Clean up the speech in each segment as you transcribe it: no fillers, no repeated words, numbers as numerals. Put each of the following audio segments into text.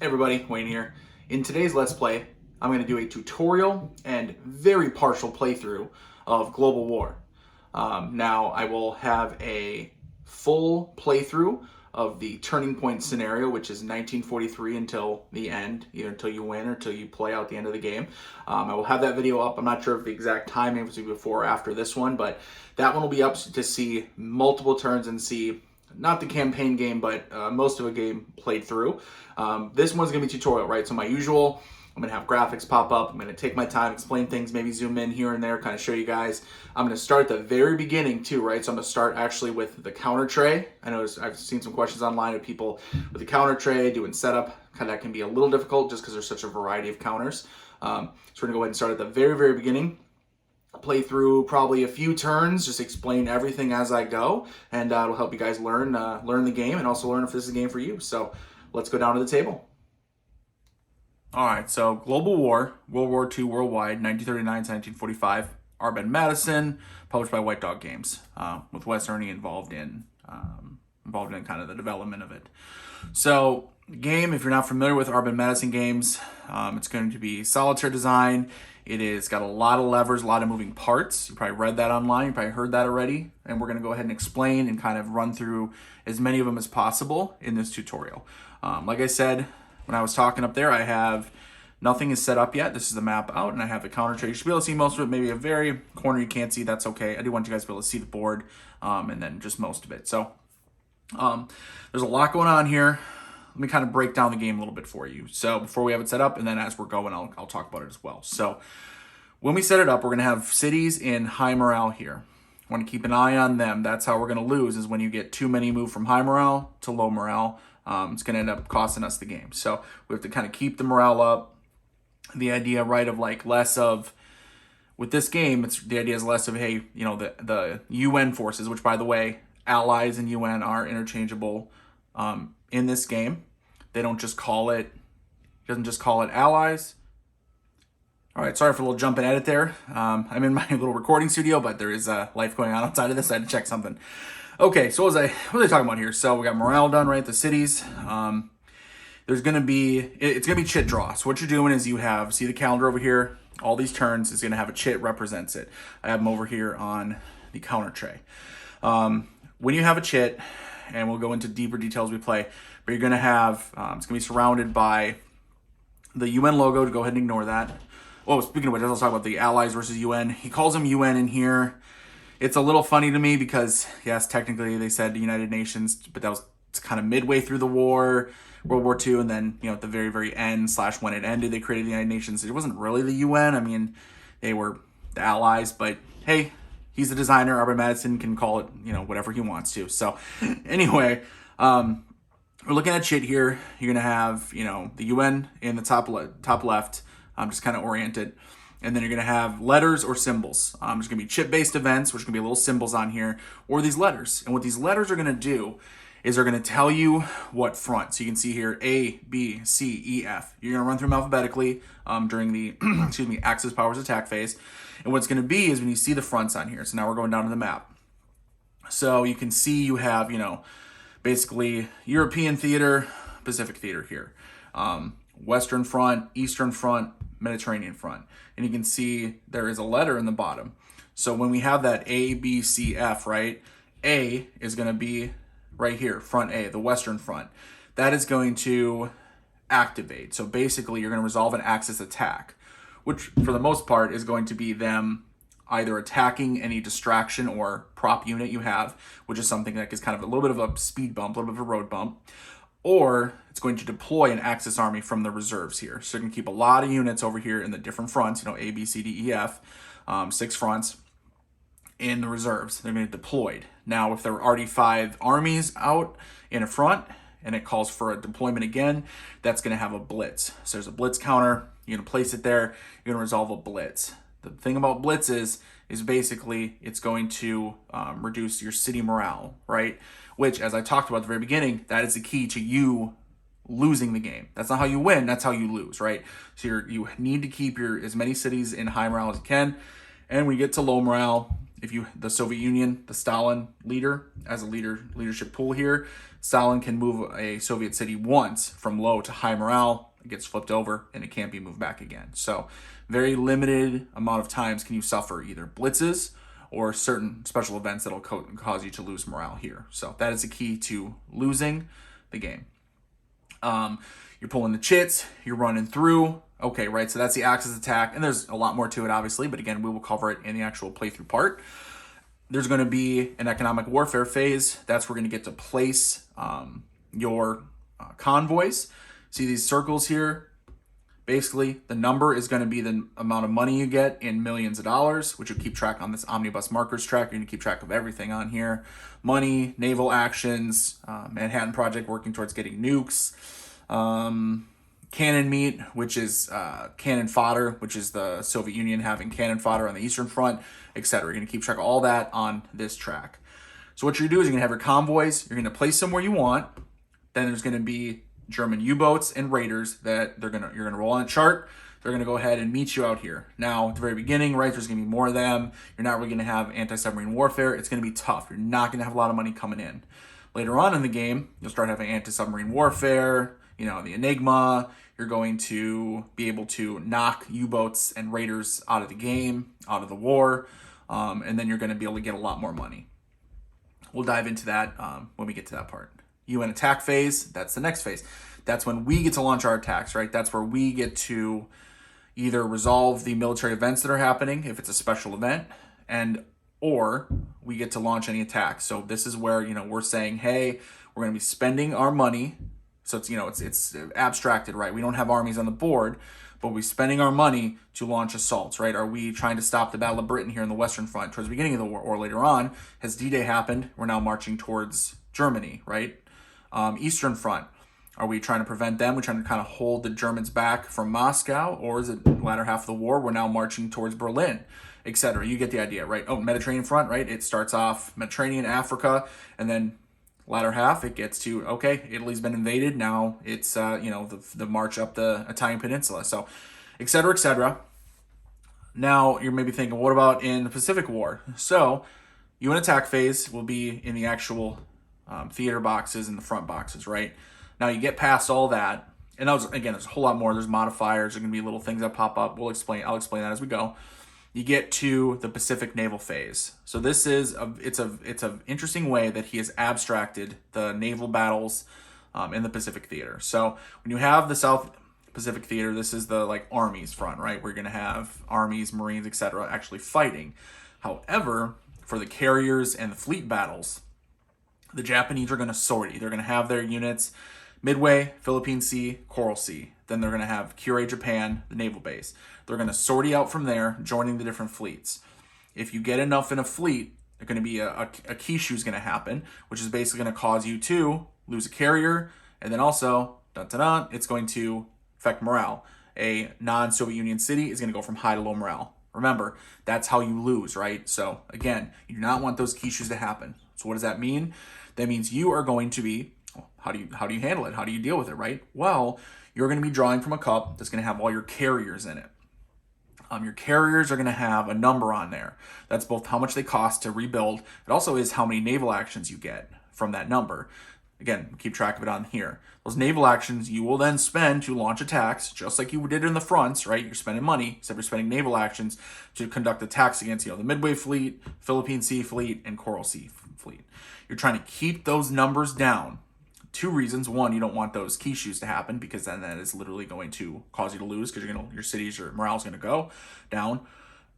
Hey everybody, Wayne here. In today's Let's Play, I'm going to do a tutorial and very partial playthrough of Global War. Now, I will have a full playthrough of the turning point scenario, which is 1943 until the end, either until you win or until you play out the end of the game. I will have that video up. I'm not sure of the exact timing, if it's before or after this one, but that one will be up to see multiple turns and see not the campaign game, but most of a game played through. This one's going to be tutorial, right? So my usual, I'm going to have graphics pop up. I'm going to take my time, explain things, maybe zoom in here and there, kind of show you guys. I'm going to start at the very beginning too, right? So I'm going to start actually with the counter tray. I know I've seen some questions online of people with the counter tray doing setup. Kind of that can be a little difficult just because there's such a variety of counters. So we're going to go ahead and start at the very, very beginning. Play through probably a few turns, just explain everything as I go, and it'll help you guys learn the game and also learn if this is a game for you. So let's go down to the table. All right, so Global War, World War II Worldwide, 1939 to 1945, Madison, published by White Dog Games, with Wes Erni involved in kind of the development of it. So game, if you're not familiar with Madison games, it's going to be solitaire design. It is got a lot of levers, a lot of moving parts. You probably read that online, you probably heard that already. And we're going to go ahead and explain and kind of run through as many of them as possible in this tutorial. Like I said, when I was talking up there, I have nothing is set up yet. This is the map out, and I have the counter tray. You should be able to see most of it. Maybe a very corner you can't see, that's okay. I do want you guys to be able to see the board, and then just most of it. So there's a lot going on here. Let me kind of break down the game a little bit for you. So before we have it set up, and then as we're going, I'll talk about it as well. So when we set it up, we're going to have cities in high morale here. I want to keep an eye on them. That's how we're going to lose, is when you get too many move from high morale to low morale. It's going to end up costing us the game. So we have to kind of keep the morale up. The idea, right, of like less of, with this game, the idea is less of, hey, you know, the UN forces, which by the way, allies and UN are interchangeable in this game. They don't just call it, doesn't just call it allies. All right, sorry for a little jump and edit there. I'm in my little recording studio, but there is life going on outside of this. I had to check something. Okay, so what was I talking about here? So we got morale done, right? The cities. There's gonna be, it's gonna be chit draw. So what you're doing is you have, see the calendar over here? All these turns is gonna have a chit represents it. I have them over here on the counter tray. When you have a chit, and we'll go into deeper details we play, but you're gonna have, it's gonna be surrounded by the UN logo. To go ahead and ignore that. Oh, speaking of which, let's talk about the allies versus UN. He calls them UN in here. It's a little funny to me because, yes, technically they said the United Nations, but that was kind of midway through the war, World War II, and then, you know, at the very, very end / when it ended, they created the United Nations. It wasn't really the UN. I mean, they were the allies, but hey, he's the designer. Madison can call it, you know, whatever he wants to. So anyway, we're looking at shit here. You're going to have, you know, the UN in the top left, just kind of oriented. And then you're going to have letters or symbols. There's going to be chip-based events, which are going to be little symbols on here, or these letters. And what these letters are going to do is they're going to tell you what front. So you can see here A, B, C, E, F. You're going to run through them alphabetically during the excuse me, Axis Powers attack phase. And what's going to be is when you see the fronts on here. So now we're going down to the map. So you can see you have, you know, basically European theater, Pacific theater here. Western front, Eastern front, Mediterranean front. And you can see there is a letter in the bottom. So when we have that A, B, C, F, right? A is going to be right here, front A, the Western front. That is going to activate. So basically you're going to resolve an Axis attack, which for the most part is going to be them either attacking any distraction or prop unit you have, which is something that is kind of a little bit of a speed bump, a little bit of a road bump, or it's going to deploy an Axis army from the reserves here. So you can keep a lot of units over here in the different fronts, you know, A, B, C, D, E, F, 6 fronts in the reserves. They're going to get deployed. Now, if there are already 5 armies out in a front and it calls for a deployment again, that's going to have a blitz. So there's a blitz counter. You're going to place it there. You're going to resolve a blitz. The thing about blitz is basically it's going to reduce your city morale, right? Which, as I talked about at the very beginning, that is the key to you losing the game. That's not how you win, that's how you lose, right? So you need to keep as many cities in high morale as you can. And when you get to low morale, the Soviet Union, the Stalin leader, as a leadership pool here, Stalin can move a Soviet city once from low to high morale. It gets flipped over and it can't be moved back again. So very limited amount of times can you suffer either blitzes or certain special events that'll cause you to lose morale here. So that is the key to losing the game. You're pulling the chits, you're running through. Okay, right, so that's the Axis attack, and there's a lot more to it, obviously, but again, we will cover it in the actual playthrough part. There's going to be an economic warfare phase. That's where we're going to get to place your convoys. See these circles here? Basically, the number is going to be the amount of money you get in millions of dollars, which you'll keep track on this omnibus markers track. You're going to keep track of everything on here. Money, naval actions, Manhattan Project working towards getting nukes, cannon meat, which is cannon fodder, which is the Soviet Union having cannon fodder on the Eastern Front, etc. You're going to keep track of all that on this track. So what you're going to do is you're going to have your convoys. You're going to place them where you want. Then there's going to be German U-boats and raiders that you're going to roll on a chart. They're going to go ahead and meet you out here. Now, at the very beginning, right, there's going to be more of them. You're not really going to have anti-submarine warfare. It's going to be tough. You're not going to have a lot of money coming in. Later on in the game, you'll start having anti-submarine warfare, the Enigma. You're going to be able to knock U-boats and raiders out of the game, out of the war, and then you're going to be able to get a lot more money. We'll dive into that when we get to that part. UN attack phase, that's the next phase. That's when we get to launch our attacks, right? That's where we get to either resolve the military events that are happening, if it's a special event, or we get to launch any attacks. So this is where, we're saying, hey, we're going to be spending our money. So it's abstracted, right? We don't have armies on the board, but we're spending our money to launch assaults, right? Are we trying to stop the Battle of Britain here in the Western Front towards the beginning of the war, or later on? Has D-Day happened? We're now marching towards Germany, right? Eastern Front. Are we trying to prevent them? We're trying to kind of hold the Germans back from Moscow, or is it the latter half of the war? We're now marching towards Berlin, etc. You get the idea, right? Oh, Mediterranean Front, right? It starts off Mediterranean, Africa, and then latter half, it gets to, okay, Italy's been invaded. Now it's, the march up the Italian peninsula. So, et cetera, et cetera. Now you're maybe thinking, what about in the Pacific War? So, UN attack phase will be in the actual theater boxes and the front boxes, right? Now you get past all that, and there's a whole lot more. There's modifiers. There's going to be little things that pop up. I'll explain that as we go. You get to the Pacific naval phase. So this is it's an interesting way that he has abstracted the naval battles in the Pacific theater. So when you have the South Pacific theater, this is the armies front, right? We're going to have armies, marines, etc. actually fighting. However, for the carriers and the fleet battles, the Japanese are going to sortie. They're going to have their units Midway, Philippine Sea, Coral Sea. Then they're going to have Kure, Japan, the naval base. They're going to sortie out from there, joining the different fleets. If you get enough in a fleet, there's going to be a Kishu is going to happen, which is basically going to cause you to lose a carrier, and then also, it's going to affect morale. A non-Soviet Union city is going to go from high to low morale. Remember, that's how you lose, right? So again, you do not want those Kishus to happen. So what does that mean? That means you are going to be, how do you handle it? How do you deal with it, right? Well, you're going to be drawing from a cup that's going to have all your carriers in it. Your carriers are going to have a number on there. That's both how much they cost to rebuild. It also is how many naval actions you get from that number. Again, keep track of it on here. Those naval actions you will then spend to launch attacks, just like you did in the fronts, right? You're spending money, except you're spending naval actions to conduct attacks against, the Midway Fleet, Philippine Sea Fleet, and Coral Sea Fleet. You're trying to keep those numbers down. Two reasons. One, you don't want those Kishus to happen, because then that is literally going to cause you to lose, because your cities, your morale is going to go down.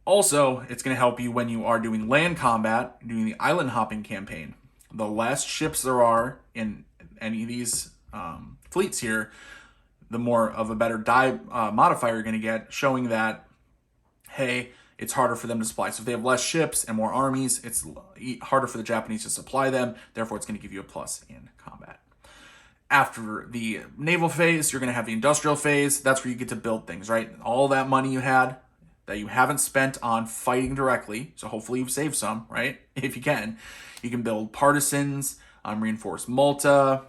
Also, it's going to help you when you are doing land combat, doing the island hopping campaign. The less ships there are in any of these fleets here, the more of a better die modifier you're going to get, showing that, hey, it's harder for them to supply. So if they have less ships and more armies, it's harder for the Japanese to supply them. Therefore, it's going to give you a plus in combat. After the naval phase, you're going to have the industrial phase. That's where you get to build things, right? All that money you had that you haven't spent on fighting directly, so hopefully you've saved some, right? If you can build partisans, reinforce Malta,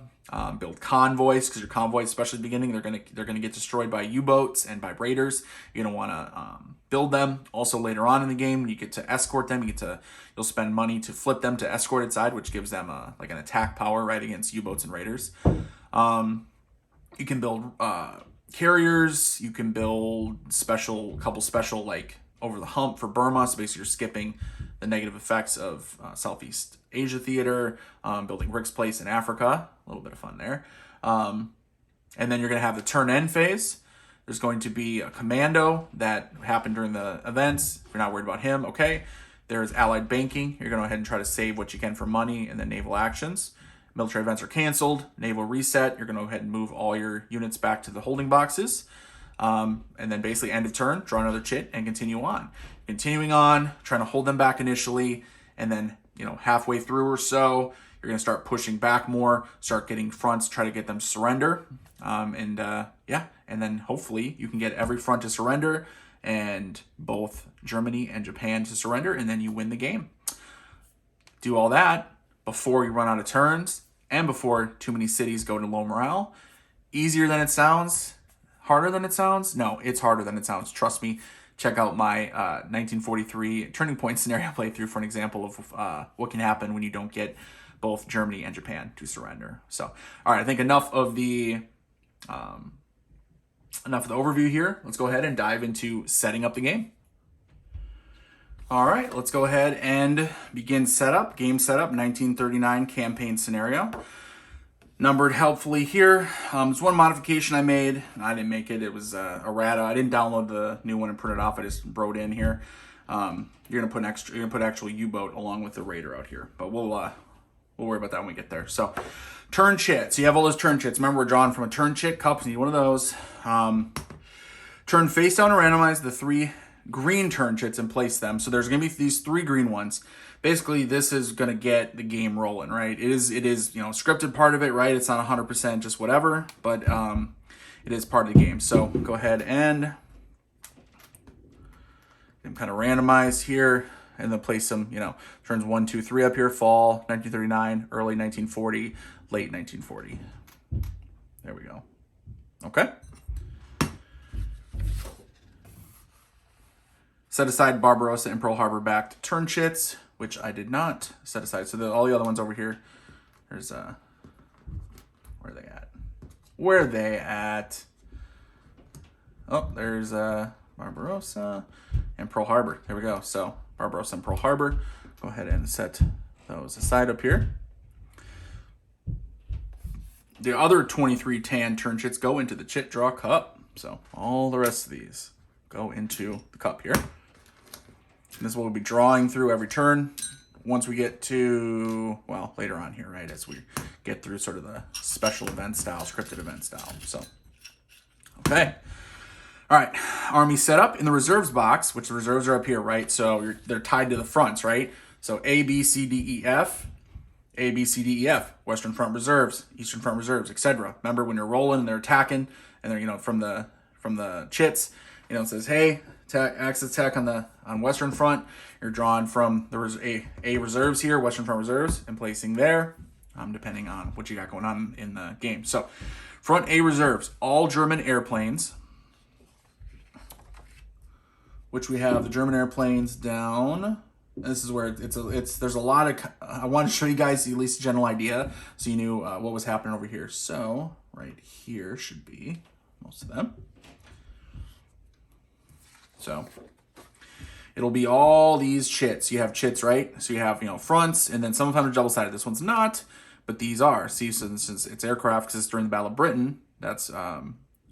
Build convoys, because your convoys, especially at the beginning, they're gonna get destroyed by U-boats and by raiders. You're gonna want to build them. Also later on in the game, you get to escort them. You'll spend money to flip them to escorted side, which gives them like an attack power right against U-boats and raiders. You can build carriers. You can build a couple special like over the hump for Burma. So basically, you're skipping the negative effects of Southeast Asia theater, building Rick's Place in Africa. A little bit of fun there. And then you're going to have the turn end phase. There's going to be a commando that happened during the events. If you're not worried about him, okay. There's allied banking. You're going to go ahead and try to save what you can for money, and then naval actions. Military events are canceled. Naval reset. You're going to go ahead and move all your units back to the holding boxes. And then basically end of turn, draw another chit, and continue on. Continuing on, trying to hold them back initially, and then halfway through or so, you're going to start pushing back more, start getting fronts, try to get them to surrender. And then hopefully you can get every front to surrender and both Germany and Japan to surrender, and then you win the game. Do all that before you run out of turns and before too many cities go to low morale. Easier than it sounds, harder than it sounds. No, it's harder than it sounds. Trust me. Check out my 1943 Turning Point scenario playthrough for an example of what can happen when you don't get both Germany and Japan to surrender. So, all right, I think enough of the overview here. Let's go ahead and dive into setting up the game. All right, let's go ahead and begin setup. Game setup, 1939 campaign scenario. Numbered helpfully here. There's one modification I made. I didn't make it. It was errata. I didn't download the new one and print it off. I just wrote in here. You're gonna put actual U-boat along with the raider out here, but we'll worry about that when we get there. So, turn chit. So you have all those turn chits. Remember, we're drawing from a turn chit cup. So you need one of those. Turn face down and randomize the 3 green turn chits and place them. So there's gonna be these 3 green ones. Basically, this is going to get the game rolling, right? It is, scripted part of it, right? It's not 100% just whatever, but it is part of the game. So go ahead and kind of randomize here, and then place some, turns 1, 2, 3 up here, fall 1939, early 1940, late 1940. There we go. Okay. Set aside Barbarossa and Pearl Harbor back to turn chits, which I did not set aside. So all the other ones over here, there's, where are they at? Where are they at? Oh, there's Barbarossa and Pearl Harbor. There we go. So Barbarossa and Pearl Harbor. Go ahead and set those aside up here. The other 23 tan turn chits go into the chit draw cup. So all the rest of these go into the cup here. And this is what we'll be drawing through every turn once we get to, well, later on here, right, as we get through sort of the special event style, scripted event style. So, okay. All right, army setup in the reserves box, which the reserves are up here, right? So they're tied to the fronts, right? So A, B, C, D, E, F, A, B, C, D, E, F, Western Front reserves, Eastern Front reserves, etc. Remember when you're rolling and they're attacking, and they're from the chits, it says, hey, Axis attack on Western Front. You're drawing from the A reserves here, Western Front reserves, and placing there, depending on what you got going on in the game. So, Front A reserves, all German airplanes, which we have the German airplanes down. This is where there's a lot of. I want to show you guys at least a general idea, so you knew what was happening over here. So, right here should be most of them. So it'll be all these chits. You have chits, right? So you have, fronts, and then some of them are double-sided. This one's not, but these are. See, so since it's aircraft, because it's during the Battle of Britain, that's,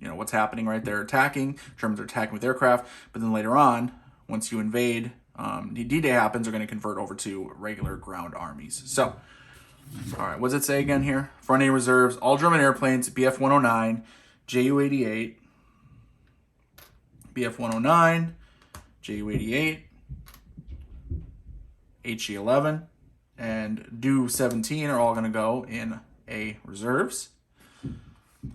what's happening, right? They're attacking. Germans are attacking with aircraft. But then later on, once you invade, D-Day happens, they're going to convert over to regular ground armies. So, all right, what does it say again here? Front A reserves, all German airplanes, BF-109, Ju-88, BF-109, Ju-88, HE-11, and Do-17 are all going to go in A reserves,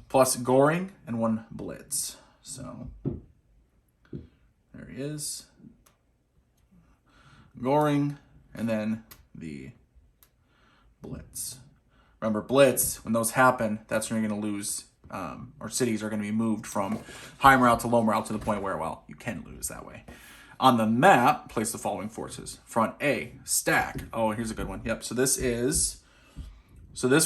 plus Goring and 1 Blitz. So there he is. Goring, and then the Blitz. Remember, blitz, when those happen, that's when you're going to lose, or cities are going to be moved from high morale to low morale to the point where, well, you can lose that way. On the map, place the following forces. Front A, stack. Oh, here's a good one. Yep, so this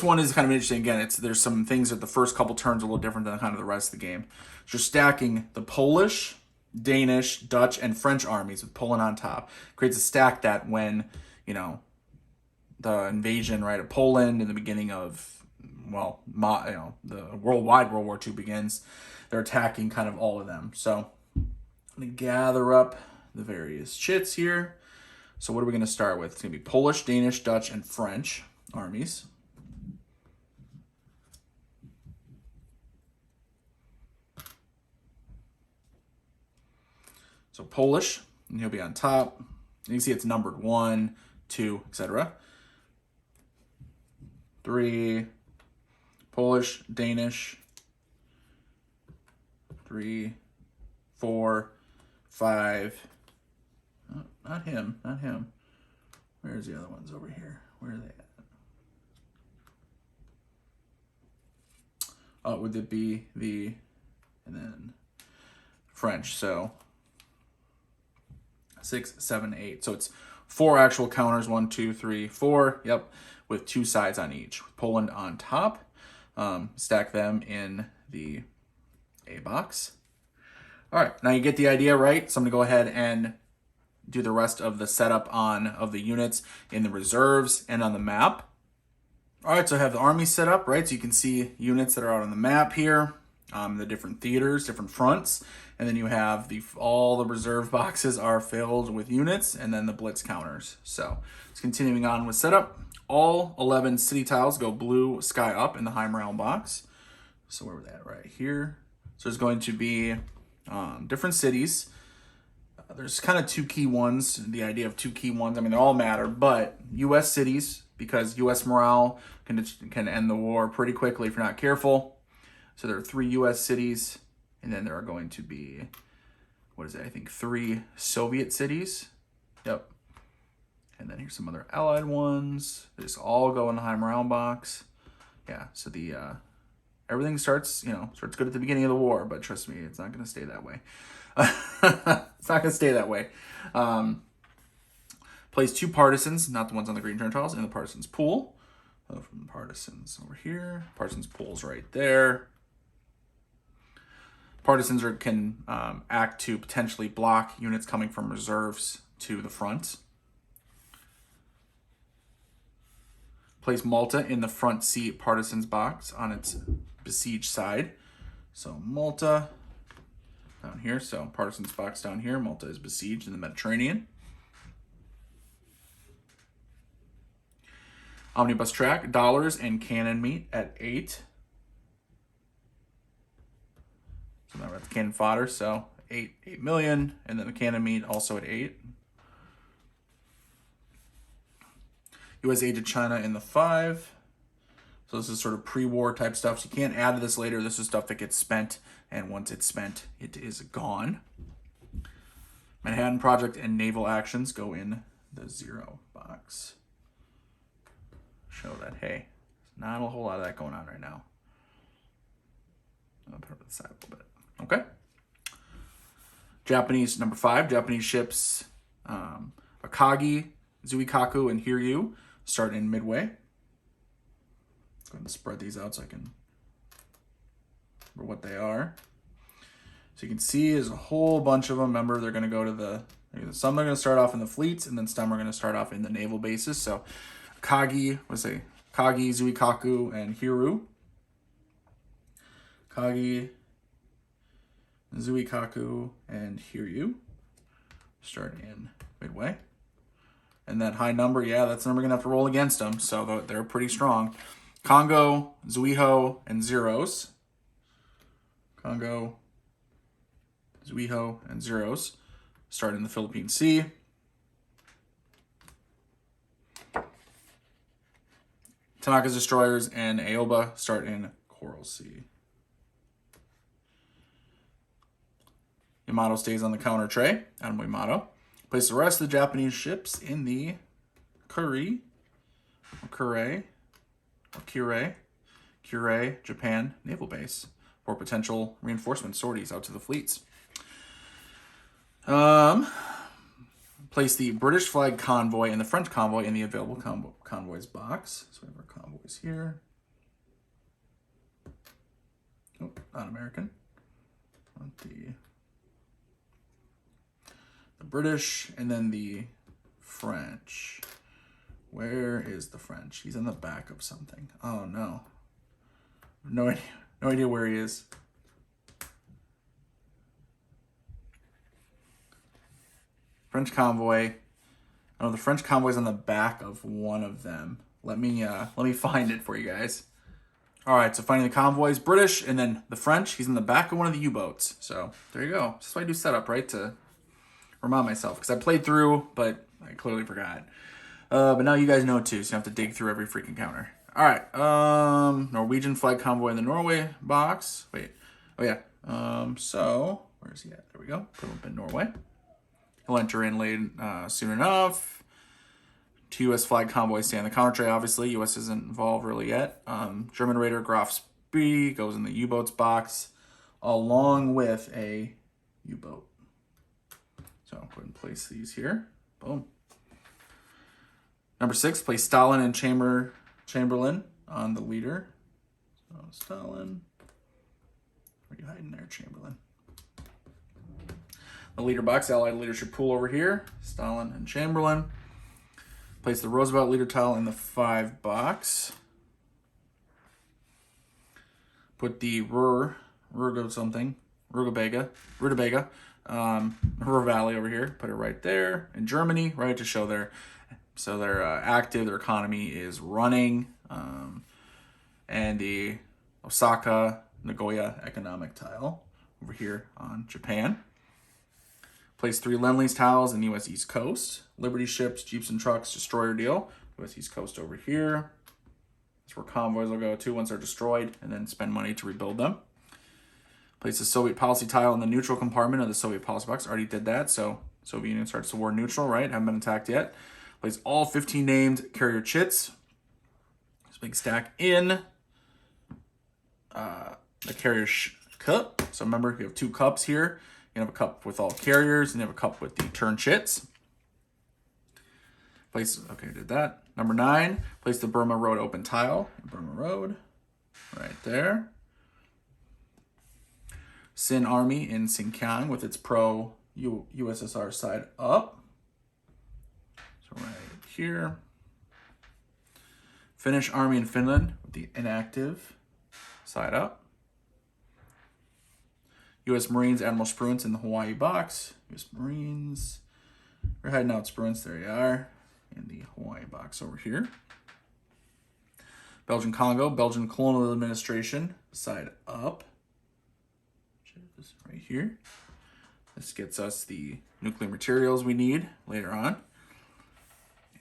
one is kind of interesting. Again, there's some things that the first couple turns are a little different than kind of the rest of the game. So you're stacking the Polish, Danish, Dutch, and French armies with Poland on top. Creates a stack that when, the invasion, right, of Poland in the beginning of, well, the worldwide World War II begins, they're attacking kind of all of them. So I'm going to gather up the various chits here. So what are we going to start with? It's going to be Polish, Danish, Dutch, and French armies. So Polish, and he'll be on top. You can see it's numbered 1, 2, etc. 3, Polish, Danish, 3, 4, 5. Oh, not him. Where's the other ones over here? Where are they at? Oh, would it be and then French? So 6, 7, 8. So it's 4 actual counters. 1, 2, 3, 4. Yep, with 2 sides on each. Poland on top. Stack them in the A box. All right, now you get the idea, right? So I'm gonna go ahead and do the rest of the setup of the units in the reserves and on the map. All right, so I have the army set up, right? So you can see units that are out on the map here, the different theaters, different fronts, and then you have all the reserve boxes are filled with units, and then the blitz counters. So it's continuing on with setup. All 11 city tiles go blue sky up in the high morale box. So where were they at? Right here. So there's going to be different cities. There's kind of 2 key ones. The idea of 2 key ones, I mean, they all matter, but U.S. cities, because U.S. morale can end the war pretty quickly if you're not careful. So there are 3 U.S. cities, and then there are going to be, what is it? I think 3 Soviet cities. Yep. And then here's some other allied ones. They just all go in the high morale box. Yeah, so the everything starts good at the beginning of the war, but trust me, it's not going to stay that way. It's not going to stay that way. Plays 2 partisans, not the ones on the green turn tiles, in the partisans pool. From the partisans over here. Partisans pool's right there. Partisans can act to potentially block units coming from reserves to the front. Place Malta in the front seat partisans box on its besieged side. So Malta down here. So partisans box down here. Malta is besieged in the Mediterranean. Omnibus track, dollars and cannon meat at 8. So now that's cannon fodder, so 8 million, and then the cannon meat also at 8. U.S. aid to China in the 5. So this is sort of pre-war type stuff. So you can't add to this later. This is stuff that gets spent, and once it's spent, it is gone. Manhattan Project and naval actions go in the 0 box. Show that, hey, there's not a whole lot of that going on right now. I'll put it to the side a little bit. Okay. Japanese, number 5, Japanese ships, Akagi, Zuikaku, and Hiryu start in midway. I'm going to spread these out so I can remember what they are. So you can see there's a whole bunch of them. Remember, they're going to go to some are going to start off in the fleets, and then some are going to start off in the naval bases. So Kagi, Zuikaku, and Hiryu. Kagi, Zuikaku, and Hiryu start in midway. And that high number, yeah, that's the number we're going to have to roll against them. So they're pretty strong. Congo, Zuiho, and Zeros. Congo, Zuiho, and Zeros start in the Philippine Sea. Tanaka's destroyers and Aoba start in Coral Sea. Yamato stays on the counter tray. Admiral Yamato. Place the rest of the Japanese ships in the Kure. Kure, Japan naval base for potential reinforcement sorties out to the fleets. Place the British flag convoy and the French convoy in the available convoys box. So we have our convoys here. Oh, not American. Want the British and then the French. Where is the French? He's in the back of something. Oh no. No idea where he is. French convoy. Oh, the French convoy's on the back of one of them. Let me find it for you guys. All right, so finding the convoys, British, and then the French. He's in the back of one of the U-boats. So there you go. That's why I do setup, right? To remind myself, because I played through, but I clearly forgot. But now you guys know too, so you have to dig through every freaking counter. All right, Norwegian flag convoy in the Norway box. Wait, oh yeah. So where is he at? There we go. Put him up in Norway. He'll enter in late soon enough. Two U.S. flag convoys stay on the counter tray, obviously. U.S. isn't involved really yet. German Raider Graf Spee goes in the U-boats box along with a U-boat. So I'll go ahead and place these here. Boom. Number 6, place Stalin and Chamberlain on the leader. So Stalin. Where are you hiding there, Chamberlain? The leader box, Allied leadership pool over here. Stalin and Chamberlain. Place the Roosevelt leader tile in the 5 box. Put the Ruhr Valley over here. Put it right there in Germany, right, to show they're active, their economy is running. And the Osaka Nagoya economic tile over here on Japan. Place 3 Lend-Lease tiles in the U.S. East Coast. Liberty ships, Jeeps and trucks, destroyer deal. U.S. East Coast over here. That's where convoys will go to once they're destroyed, and then spend money to rebuild them. Place the Soviet policy tile in the neutral compartment of the Soviet policy box. Already did that, so Soviet Union starts the war neutral, right? Haven't been attacked yet. Place all 15 named carrier chits. This big stack in the carrier cup. So remember, you have 2 cups here. You have a cup with all carriers, and you have a cup with the turn chits. Place, okay, did that. Number 9, place the Burma Road open tile. Burma Road, right there. Sin Army in Xinjiang with its pro-USSR side up. So right here. Finnish Army in Finland with the inactive side up. U.S. Marines, Admiral Spruance in the Hawaii box. U.S. Marines. We're heading out, Spruance. There you are. In the Hawaii box over here. Belgian Congo, Belgian Colonial Administration, side up. This right here. This gets us the nuclear materials we need later on.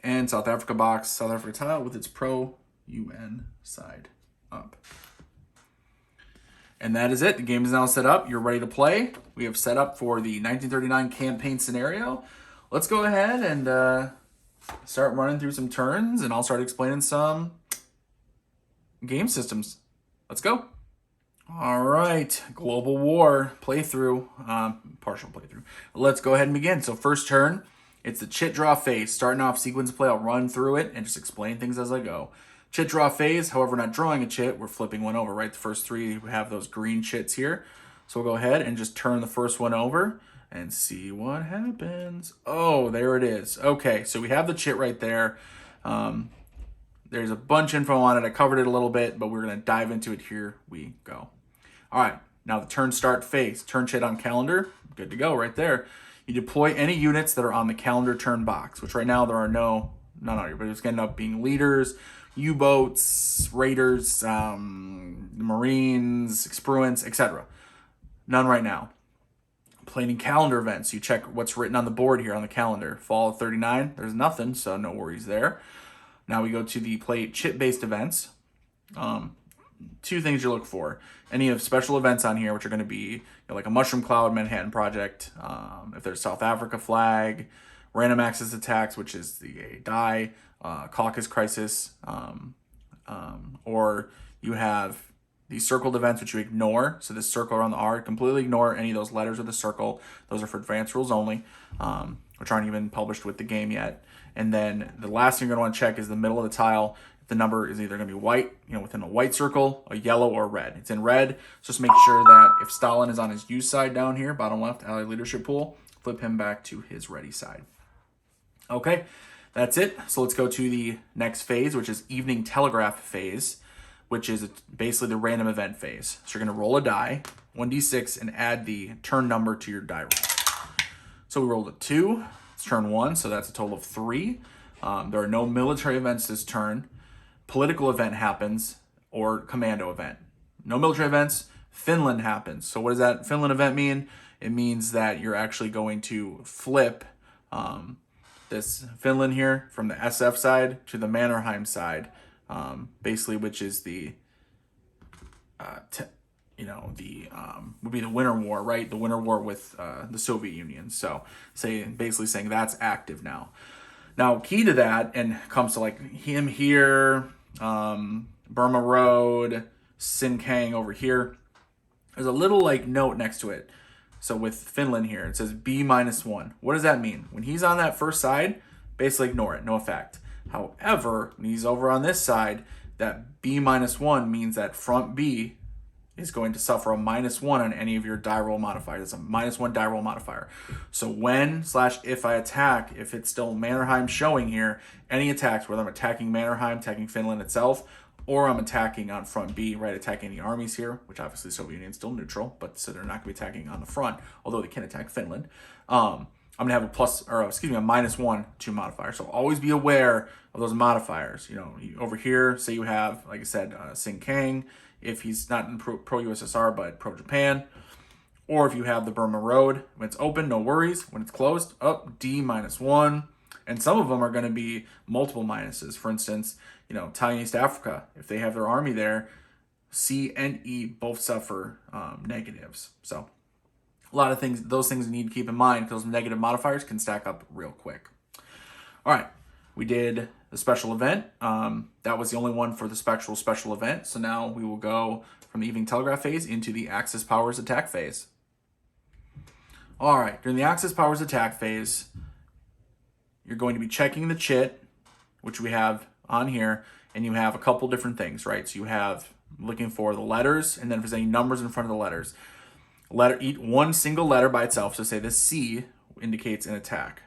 And South Africa box, South Africa tile with its pro-UN side up. And that is it. The game is now set up. You're ready to play. We have set up for the 1939 campaign scenario. Let's go ahead and start running through some turns, and I'll start explaining some game systems. Let's go. All right, Global War playthrough, partial playthrough. Let's go ahead and begin. So first turn, it's the chit draw phase. Starting off sequence play, I'll run through it and just explain things as I go. Chit draw phase, however, we're not drawing a chit, we're flipping one over, right? The first 3 have those green chits here. So we'll go ahead and just turn the first one over and see what happens. Oh, there it is. Okay, so we have the chit right there. There's a bunch of info on it. I covered it a little bit, but we're going to dive into it. Here we go. All right, now the turn start phase. Turn chit on calendar. Good to go right there. You deploy any units that are on the calendar turn box, which right now there are none on here, but it's going to end up being leaders, U-boats, raiders, Marines, Spruance, etc. None right now. Planning calendar events. You check what's written on the board here on the calendar. Fall of 39, there's nothing, so no worries there. Now we go to the play chit-based events. 2 things you look for. Any of special events on here, which are going to be like a Mushroom Cloud, Manhattan Project, if there's South Africa flag, random access attacks, which is the die, Caucasus Crisis, or you have these circled events, which you ignore. So this circle around the R, completely ignore any of those letters of the circle. Those are for advanced rules only, which aren't even published with the game yet. And then the last thing you're going to want to check is the middle of the tile. If the number is either going to be white, within a white circle, a yellow, or red. It's in red. So just make sure that if Stalin is on his use side down here, bottom left, Allied leadership pool, flip him back to his ready side. Okay, that's it. So let's go to the next phase, which is evening telegraph phase, which is basically the random event phase. So you're going to roll a die, 1d6, and add the turn number to your die roll. So we rolled a 2. It's turn 1, so that's a total of 3. There are no military events this turn. Political event happens, or commando event. No military events. Finland happens. So what does that Finland event mean? It means that you're actually going to flip this Finland here from the SF side to the Mannerheim side, basically, which is the would be the Winter War, right? The Winter War with the Soviet Union. So basically saying that's active now. Now, key to that, and comes to like him here, Burma Road, Sinkang over here. There's a little like note next to it. So with Finland here, it says B-1. What does that mean? When he's on that first side, basically ignore it, no effect. However, when he's over on this side, that B-1 means that front B is going to suffer a -1 on any of your die roll modifiers. It's a -1 die roll modifier. So when/if I attack, if it's still Mannerheim showing here, any attacks, whether I'm attacking Mannerheim, attacking Finland itself, or I'm attacking on front B, right, attacking the armies here, which obviously the Soviet Union's still neutral, but so they're not going to be attacking on the front, although they can attack Finland. I'm going to have a -1 to modifier. So always be aware of those modifiers. Over here, say you have, like I said, Sinkang, if he's not in pro-USSR, but pro-Japan. Or if you have the Burma Road, when it's open, no worries. When it's closed, up, D-1. And some of them are going to be multiple minuses. For instance, Italian East Africa, if they have their army there, C and E both suffer negatives. So a lot of things, those things you need to keep in mind, because those negative modifiers can stack up real quick. All right, we did the special event. That was the only one for the special event. So now we will go from the evening telegraph phase into the Axis powers attack phase. All right, during the Axis powers attack phase, you're going to be checking the chit, which we have on here, and you have a couple different things, right? So you have looking for the letters, and then if there's any numbers in front of the letters. Eat one single letter by itself. So say this C indicates an attack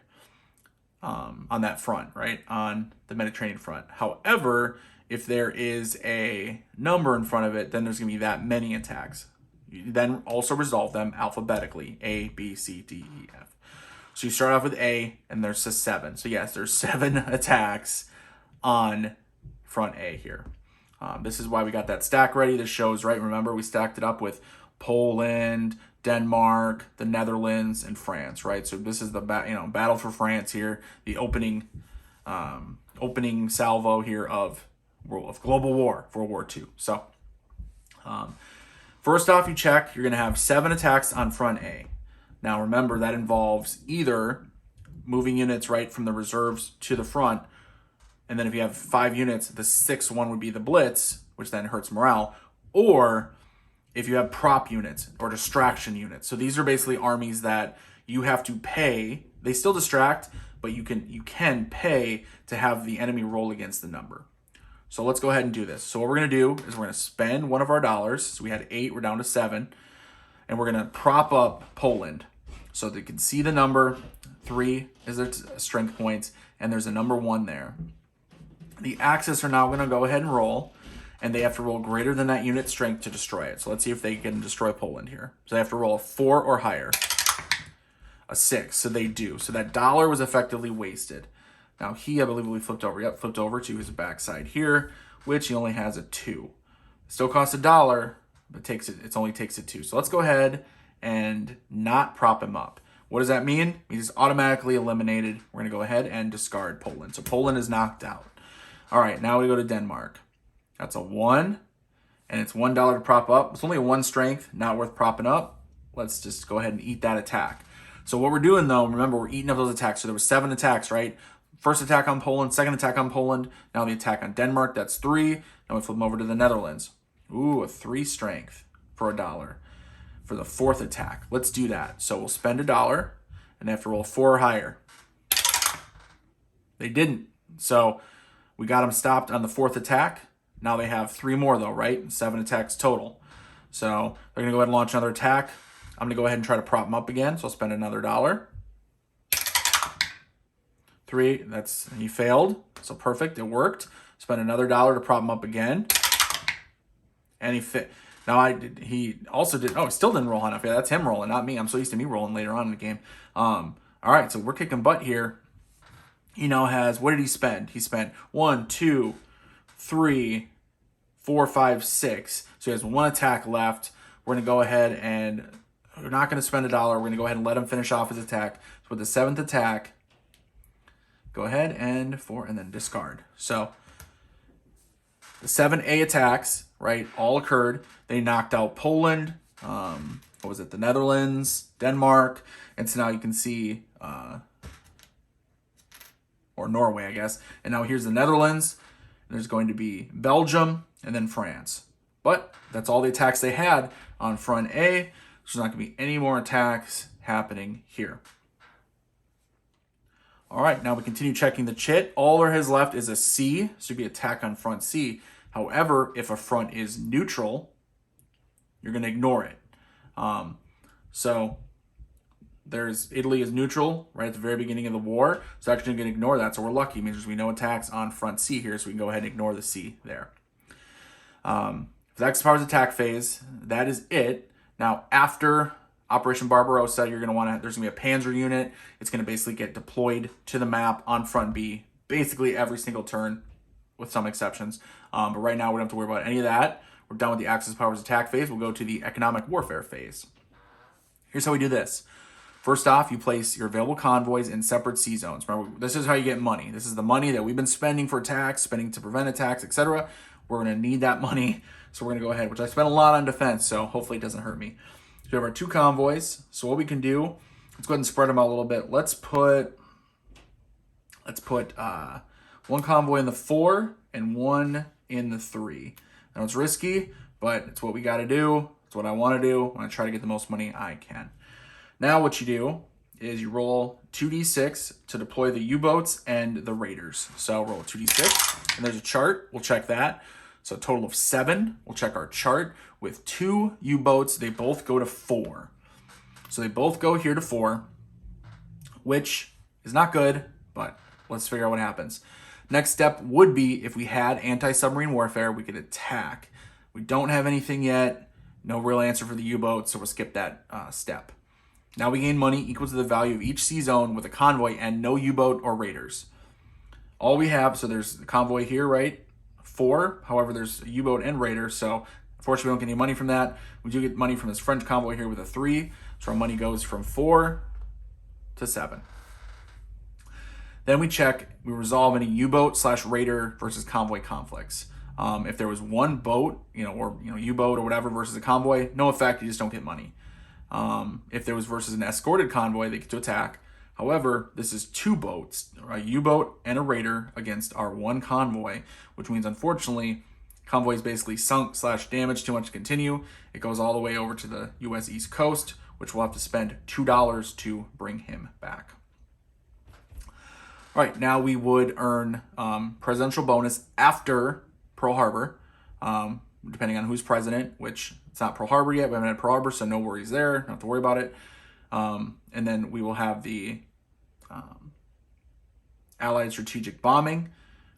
on that front, right? On the Mediterranean front. However, if there is a number in front of it, then there's going to be that many attacks. You then also resolve them alphabetically, A, B, C, D, E, F. So you start off with A, and there's a 7. So yes, there's 7 attacks on front A here. This is why we got that stack ready. This shows, right? Remember, we stacked it up with Poland, Denmark, the Netherlands, and France, right? So this is the battle for France here, the opening salvo here of global war, World War II. So first off, you check, you're going to have 7 attacks on front A. Now remember, that involves either moving units right from the reserves to the front, and then if you have 5 units, the 6th one would be the Blitz, which then hurts morale, or if you have prop units or distraction units. So these are basically armies that you have to pay. They still distract, but you can pay to have the enemy roll against the number. So let's go ahead and do this. So what we're going to do is we're going to spend one of our dollars. So we had 8, we're down to 7. And we're going to prop up Poland so they can see the number. 3 is their strength points, and there's a number 1 there. The Axis are now going to go ahead and roll, and they have to roll greater than that unit strength to destroy it. So let's see if they can destroy Poland here. So they have to roll a 4 or higher. A 6, so they do. So that dollar was effectively wasted. Now he, I believe we flipped over. Yep, flipped over to his backside here, which he only has a 2. Still costs $1, but it only takes a 2. So let's go ahead and not prop him up. What does that mean? He's automatically eliminated. We're going to go ahead and discard Poland. So Poland is knocked out. All right, now we go to Denmark. That's a 1, and it's $1 to prop up. It's only a 1 strength, not worth propping up. Let's just go ahead and eat that attack. So what we're doing, though, remember, we're eating up those attacks. So there was 7 attacks, right? first attack on Poland, second attack on Poland. Now the attack on Denmark, that's 3. Now we flip them over to the Netherlands. Ooh, a 3 strength for $1 for the 4th attack. Let's do that. So we'll spend $1 and they have to roll 4 or higher. They didn't. So we got them stopped on the 4th attack. Now they have 3 more though, right? 7 attacks total. So they're going to go ahead and launch another attack. I'm going to go ahead and try to prop them up again. So I'll spend another $1. 3, he failed. So perfect, it worked. Spend another $1 to prop him up again. And he also did, he still didn't roll enough. Yeah, that's him rolling, not me. I'm so used to me rolling later on in the game. All right, so we're kicking butt here. He now has, what did he spend? He spent 1, 2, 3, 4, 5, 6. So he has 1 attack left. We're going to go ahead and we're not going to spend $1. We're going to go ahead and let him finish off his attack. So with the 7th attack, go ahead and then discard. So the 7A attacks, right, all occurred. They knocked out Poland, the Netherlands, Denmark, and so now you can see, or Norway, I guess. And now here's the Netherlands. There's going to be Belgium and then France. But that's all the attacks they had on front A. There's not going to be any more attacks happening here. All right, now we continue checking the chit. All there has left is a C, so it'd be attack on front C. However, if a front is neutral, you're going to ignore it. So there's Italy is neutral right at the very beginning of the war, so actually going to ignore that. So we're lucky. It means there's going to be no attacks on front C here, so we can go ahead and ignore the C there. For the X-Powers attack phase, that is it. Now, after Operation Barbarossa, there's going to be a Panzer unit. It's going to basically get deployed to the map on front B, basically every single turn, with some exceptions. But right now, we don't have to worry about any of that. We're done with the Axis powers attack phase. We'll go to the economic warfare phase. Here's how we do this. First off, you place your available convoys in separate C zones. Remember, this is how you get money. This is the money that we've been spending for attacks, spending to prevent attacks, etc. We're going to need that money. So we're going to go ahead, which I spent a lot on defense, so hopefully it doesn't hurt me. So we have our 2 convoys. So what we can do, let's go ahead and spread them out a little bit. Let's put 1 convoy in the 4 and 1 in the 3. Now it's risky, but it's what we got to do. It's what I want to do. I want to try to get the most money I can. Now what you do is you roll 2d6 to deploy the U-boats and the raiders. So roll 2d6, and there's a chart. We'll check that. So a total of 7. We'll check our chart. With 2 U-boats, they both go to 4. So they both go here to 4, which is not good, but let's figure out what happens. Next step would be, if we had anti-submarine warfare, we could attack. We don't have anything yet. No real answer for the U-boat, so we'll skip that step. Now we gain money equal to the value of each sea zone with a convoy and no U-boat or raiders. All we have, so there's the convoy here, right? 4. However, there's a U-boat and raider, so unfortunately we don't get any money from that. We do get money from this French convoy here with a 3. So our money goes from 4 to 7. Then we resolve any U-boat/raider versus convoy conflicts. If there was one boat, U-boat or whatever versus a convoy, no effect, you just don't get money. If there was versus an escorted convoy, they get to attack. However, this is 2 boats, a U-boat and a raider against our 1 convoy, which means, unfortunately, convoy is basically sunk/damaged, too much to continue. It goes all the way over to the U.S. East Coast, which we'll have to spend $2 to bring him back. All right, now we would earn presidential bonus after Pearl Harbor, depending on who's president, which it's not Pearl Harbor yet. We haven't had Pearl Harbor, so no worries there. Don't have to worry about it. And then we will have the Allied strategic bombing,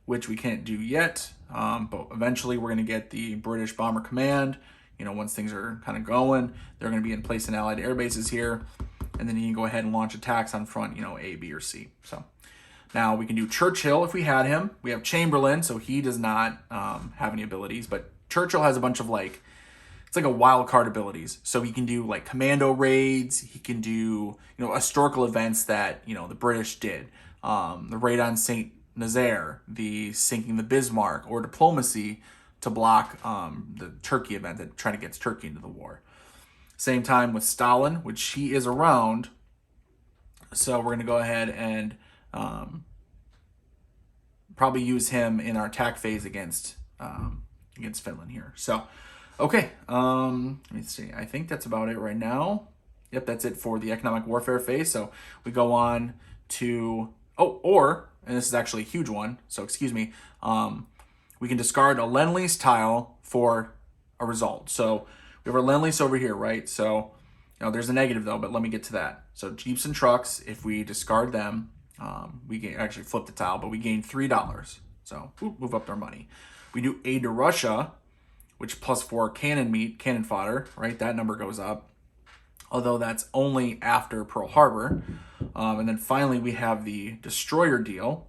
which we can't do yet. But eventually we're going to get the British Bomber Command. Once things are kind of going, they're going to be in place in Allied air bases here. And then you can go ahead and launch attacks on front, A, B, or C. So now we can do Churchill if we had him. We have Chamberlain, so he does not have any abilities. But Churchill has a bunch of it's like a wild card abilities. So he can do commando raids. He can do, historical events that, the British did. The raid on St. Nazaire, the sinking the Bismarck, or diplomacy to block the Turkey event that trying to get Turkey into the war. Same time with Stalin, which he is around. So we're going to go ahead and probably use him in our attack phase against Finland here. So, okay, let me see. I think that's about it right now. Yep, that's it for the economic warfare phase. So we go on to, and this is actually a huge one, so excuse me, we can discard a Lend-Lease tile for a result. So we have our Lend-Lease over here, right? So, there's a negative though, but let me get to that. So Jeeps and trucks, if we discard them, we actually flip the tile, but we gain $3. So move up our money. We do aid to Russia, which +4 cannon fodder, right? That number goes up, although that's only after Pearl Harbor. And then finally, we have the destroyer deal.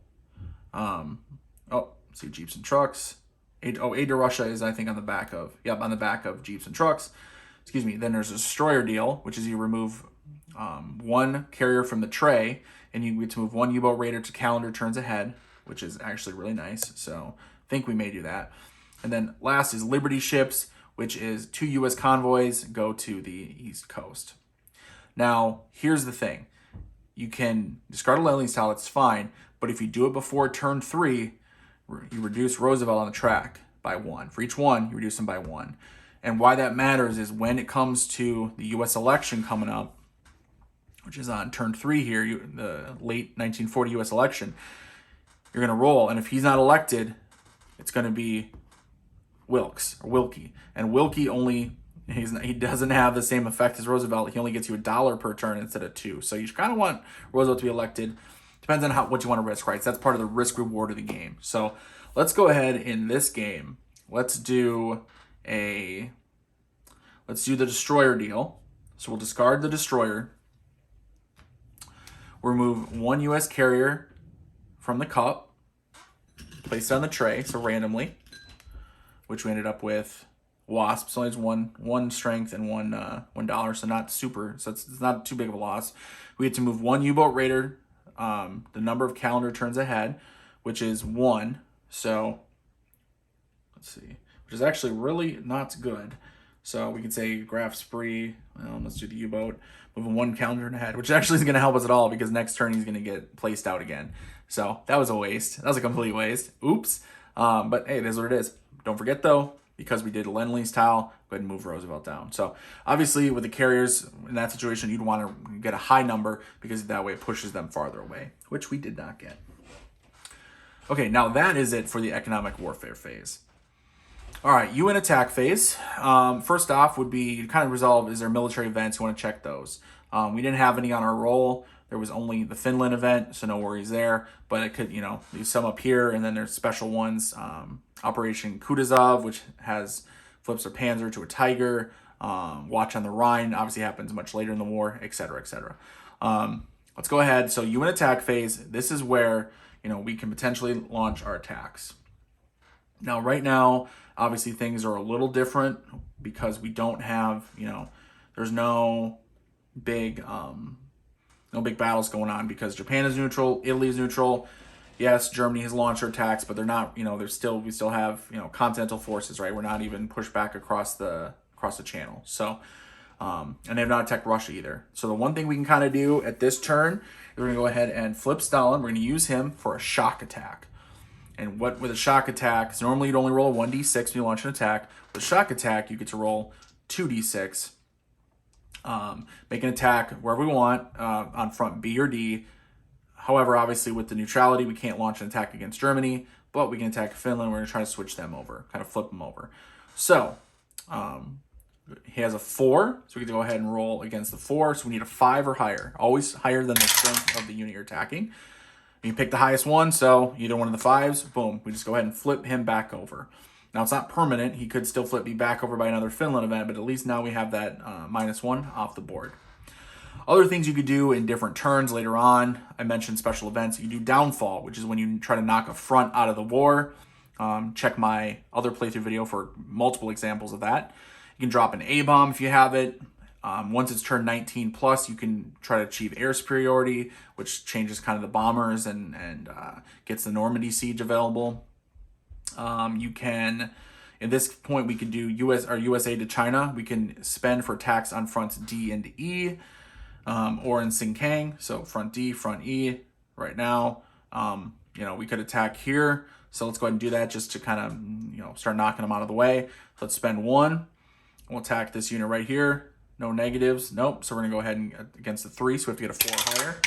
See, Jeeps and trucks. Aid to Russia is, I think, on the back of Jeeps and trucks. Excuse me. Then there's a destroyer deal, which is you remove one carrier from the tray, and you get to move one U-boat raider to calendar turns ahead, which is actually really nice. So I think we may do that. And then last is Liberty ships, which is 2 U.S. convoys go to the East Coast. Now, here's the thing. You can discard a Lend-Lease tile, it's fine, but if you do it before turn 3, you reduce Roosevelt on the track by 1. For each one, you reduce them by 1. And why that matters is when it comes to the U.S. election coming up, which is on turn 3 here, the late 1940 U.S. election, you're going to roll. And if he's not elected, it's going to be Wilkie. And Wilkie he doesn't have the same effect as Roosevelt. He only gets you $1 per turn instead of 2. So you kind of want Roosevelt to be elected. Depends on what you want to risk, right? So that's part of the risk reward of the game. So let's go ahead in this game. Let's do the destroyer deal. So we'll discard the destroyer. Remove 1 U.S. carrier from the cup. Place it on the tray, so randomly. Which we ended up with Wasp. So only has one strength and $1, so not super. So it's not too big of a loss. We had to move 1 U-boat raider, the number of calendar turns ahead, which is 1. So let's see, which is actually really not good. So we can say graph spree. Let's do the U-boat. Moving 1 calendar ahead, which actually isn't going to help us at all because next turn he's going to get placed out again. So that was a waste. That was a complete waste. Oops. But hey, it is what it is. Don't forget though, because we did a Lend-Lease tile, go ahead and move Roosevelt down. So obviously with the carriers in that situation, you'd want to get a high number because that way it pushes them farther away, which we did not get. Okay, now that is it for the economic warfare phase. All right, UN attack phase. First off would be kind of resolve, is there military events? You want to check those. We didn't have any on our roll. There was only the Finland event, so no worries there. But it could, there's some up here, and then there's special ones. Operation Kutuzov, which flips a Panzer to a Tiger. Watch on the Rhine, obviously happens much later in the war, etc., etc. Let's go ahead. So UN attack phase, this is where, we can potentially launch our attacks. Now, right now, obviously things are a little different because we don't have, there's no big battles going on because Japan is neutral, Italy is neutral. Yes, Germany has launched their attacks, but they're not, we still have, continental forces, right? We're not even pushed back across the channel. So, and they have not attacked Russia either. So the one thing we can kind of do at this turn is we're going to go ahead and flip Stalin. We're going to use him for a shock attack. And with a shock attack, so normally you'd only roll a 1d6 when you launch an attack. With a shock attack, you get to roll 2d6. Make an attack wherever we want on front B or D. However, obviously with the neutrality, we can't launch an attack against Germany, but we can attack Finland. We're going to try to switch them over, kind of flip them over. So he has a 4, so we can go ahead and roll against the 4. So we need a 5 or higher, always higher than the strength of the unit you're attacking. You pick the highest one, so either one of the 5s, boom, we just go ahead and flip him back over. Now, it's not permanent. He could still flip me back over by another Finland event, but at least now we have that -1 off the board. Other things you could do in different turns later on, I mentioned special events. You do downfall, which is when you try to knock a front out of the war. Check my other playthrough video for multiple examples of that. You can drop an A-bomb if you have it. Once it's turned 19 plus, you can try to achieve air superiority, which changes kind of the bombers and gets the Normandy siege available. You can, at this point, we could do USA to China. We can spend for attacks on fronts D and E, or in Xingkang. So front D, front E right now. we could attack here. So let's go ahead and do that just to kind of, start knocking them out of the way. So let's spend 1. We'll attack this unit right here. No negatives. Nope. So we're going to go ahead and against the 3. So we have to get a 4 higher.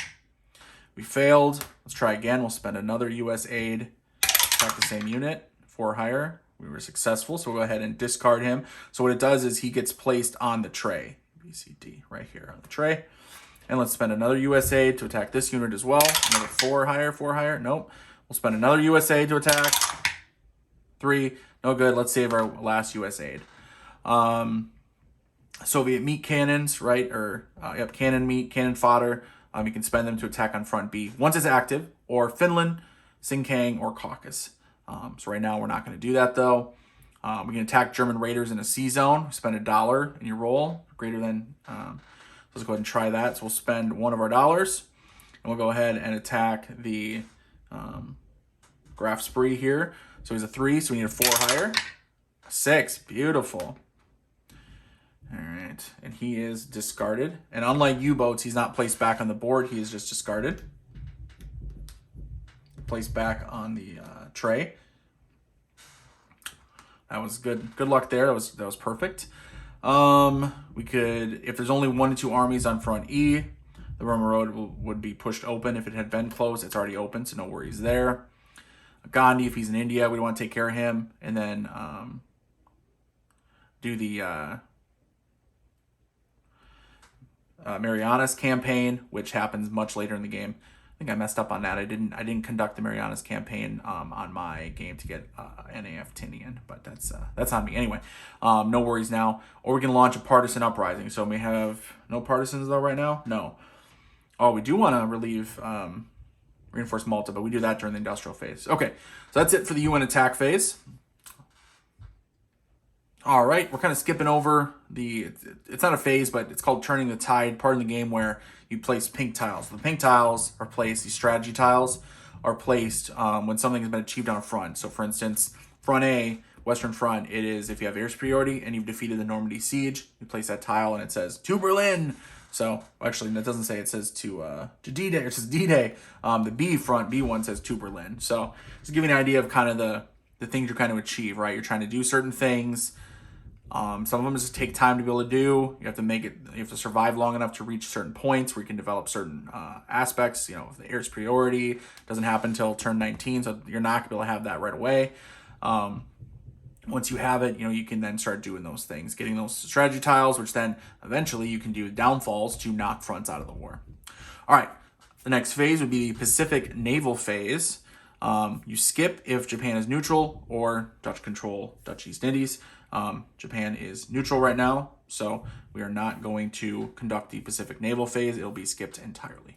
We failed. Let's try again. We'll spend another U.S. aid. Attack the same unit. 4 higher. We were successful. So we'll go ahead and discard him. So what it does is he gets placed on the tray. B, C, D, right here on the tray. And let's spend another U.S. aid to attack this unit as well. Another 4 higher. 4 higher. Nope. We'll spend another U.S. aid to attack. 3. No good. Let's save our last U.S. aid. Soviet meat cannons, right? Or, cannon meat, cannon fodder. You can spend them to attack on front B once it's active, or Finland, Sinkiang, or Caucasus. So right now we're not going to do that though. We can attack German raiders in a C zone. Spend $1 in your roll, greater than. Let's go ahead and try that. So we'll spend $1 of our dollars, and we'll go ahead and attack the Graf Spree here. So he's a 3, so we need a 4 higher. 6, beautiful. All right, and he is discarded. And unlike U-boats, he's not placed back on the board. He is just discarded. Placed back on the tray. That was good. Good luck there. That was perfect. We could, if there's only 1 to 2 armies on front E, the Roma Road would be pushed open. If it had been closed, it's already open, so no worries there. Gandhi, if he's in India, we want to take care of him. And then do the Marianas campaign, which happens much later in the game. I think I messed up on that. I didn't conduct the Marianas campaign on my game to get NAF Tinian, but that's on me anyway. No worries now. Or we can launch a partisan uprising. So we have no partisans though right now. No. Oh, we do want to relieve reinforce Malta, but we do that during the industrial phase. Okay, so that's it for the UN attack phase. All right, we're kind of skipping over it's not a phase, but it's called turning the tide, part of the game where you place pink tiles. The pink tiles are placed, these strategy tiles are placed when something has been achieved on a front. So for instance, front A, Western Front, it is if you have air superiority and you've defeated the Normandy siege, you place that tile and it says, to Berlin. So actually, that doesn't say, it says to D-Day, it says D-Day. The B front, B1 says to Berlin. So just give you an idea of kind of the things you're trying to achieve, right? You're trying to do certain things. Some of them just take time to be able to do. You have to survive long enough to reach certain points where you can develop certain aspects. If the air superiority doesn't happen until turn 19, so you're not going to be able to have that right away. Once you have it, you can then start doing those things, getting those strategy tiles, which then eventually you can do downfalls to knock fronts out of the war. All right, the next phase would be the Pacific Naval Phase. You skip if Japan is neutral or Dutch control Dutch East Indies. Japan is neutral right now, so we are not going to conduct the Pacific Naval Phase. It'll be skipped entirely.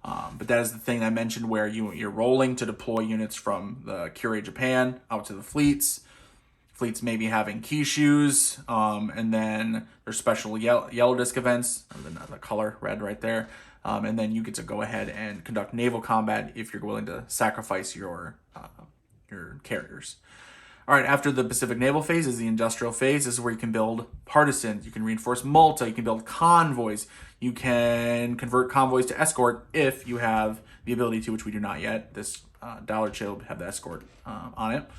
But that is the thing I mentioned where you're rolling to deploy units from the Kure Japan out to the fleets. Fleets maybe having Kishu's, and then there's special yellow disc events, or the color red right there. And then you get to go ahead and conduct naval combat if you're willing to sacrifice your carriers. All right, after the Pacific Naval Phase is the Industrial Phase. This is where you can build partisans, you can reinforce Malta, you can build convoys, you can convert convoys to escort if you have the ability to, which we do not yet. This Dollar Chill have the escort on it.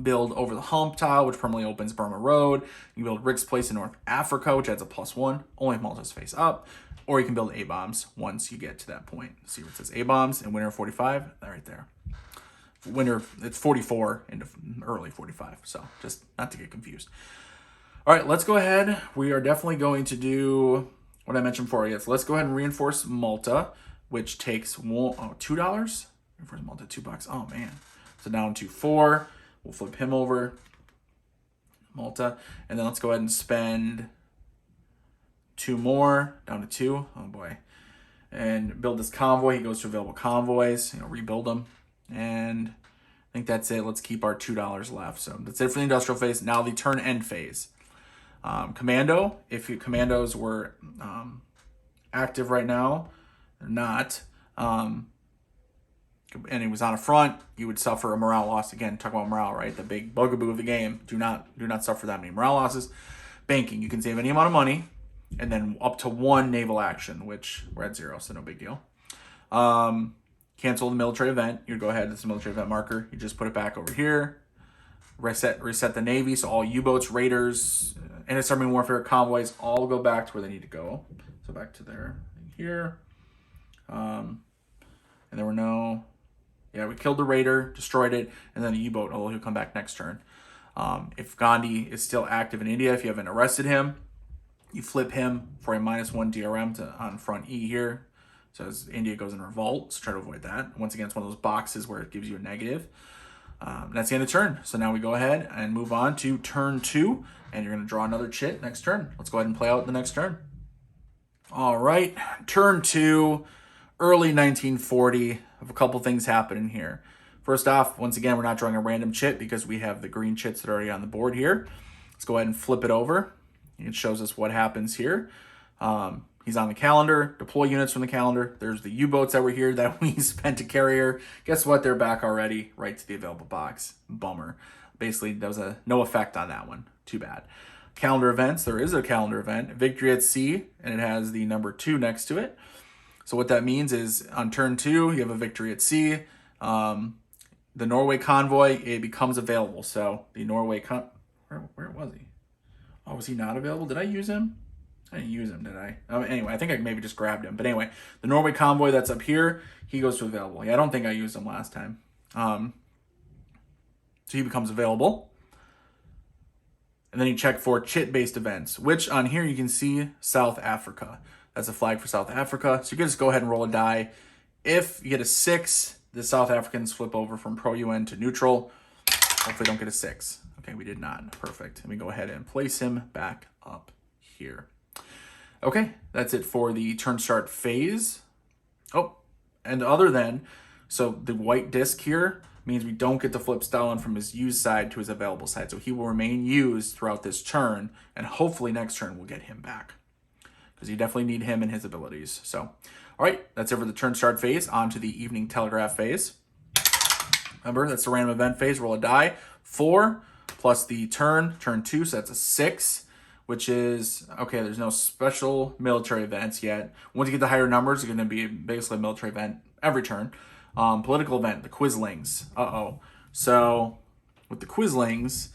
Build over the hump tile, which permanently opens Burma Road. You can build Rick's Place in North Africa, which adds a +1, only if Malta's face up. Or you can build A-bombs once you get to that point. See where it says A-bombs in winter 45? That right there. Winter, it's 44 into early 45, so just not to get confused. All right, let's go ahead. We are definitely going to do what I mentioned before. Yes, let's go ahead and reinforce Malta, which takes $2. Reinforce Malta, $2. Oh, man. So down to 4. We'll flip him over, Malta, and then let's go ahead and spend 2 more, down to 2. Oh boy. And build this convoy. He goes to available convoys, rebuild them. And I think that's it. Let's keep our $2 left. So that's it for the industrial phase. Now the turn end phase. Commando, if your commandos were active right now, they're not. And it was on a front, you would suffer a morale loss. Again, talk about morale, right? The big bugaboo of the game. Do not suffer that many morale losses. Banking, you can save any amount of money, and then up to 1 naval action, which we're at 0, so no big deal. cancel the military event. You'd go ahead, this is a military event marker. You just put it back over here. Reset the Navy, so all U-boats, raiders, anti-submarine warfare, convoys, all go back to where they need to go. So back to there, here. And there were no... Yeah, we killed the raider, destroyed it, and then the U-boat, although he'll come back next turn. If Gandhi is still active in India, if you haven't arrested him, you flip him for a -1 DRM on front E here. So as India goes in revolt, so try to avoid that. Once again, it's one of those boxes where it gives you a negative. That's the end of turn. So now we go ahead and move on to turn 2, and you're going to draw another chit next turn. Let's go ahead and play out the next turn. All right, turn 2, early 1940. Have a couple things happening here. First off, once again, we're not drawing a random chit because we have the green chits that are already on the board here. Let's go ahead and flip it over. It shows us what happens here. He's on the calendar. Deploy units from the calendar. There's the U-boats that were here that we spent a carrier. Guess what? They're back already, right to the available box. Bummer. Basically, there was no effect on that one. Too bad. Calendar events. There is a calendar event. Victory at sea, and it has the number 2 next to it. So what that means is on turn 2, you have a victory at sea. The Norway convoy, it becomes available. So the Norway where was he? Oh, was he not available? Did I use him? I didn't use him, did I? Anyway, I think I maybe just grabbed him. But anyway, the Norway convoy that's up here, he goes to available. Yeah, I don't think I used him last time. So he becomes available. And then you check for chit-based events, which on here you can see South Africa. That's a flag for South Africa. So you can just go ahead and roll a die. If you get a 6, the South Africans flip over from pro-UN to neutral. Hopefully don't get a 6. Okay, we did not. Perfect. And we go ahead and place him back up here. Okay, that's it for the turn start phase. Oh, and other than, so the white disc here means we don't get to flip Stalin from his used side to his available side. So he will remain used throughout this turn, and hopefully next turn we'll get him back, because you definitely need him and his abilities. So, all right, that's it for the turn start phase. On to the evening telegraph phase. Remember, that's the random event phase. Roll a die. 4 plus the turn 2, so that's a 6. Which is, okay, there's no special military events yet. Once you get the higher numbers, it's going to be basically a military event every turn. Political event, the Quislings. So, with the Quislings,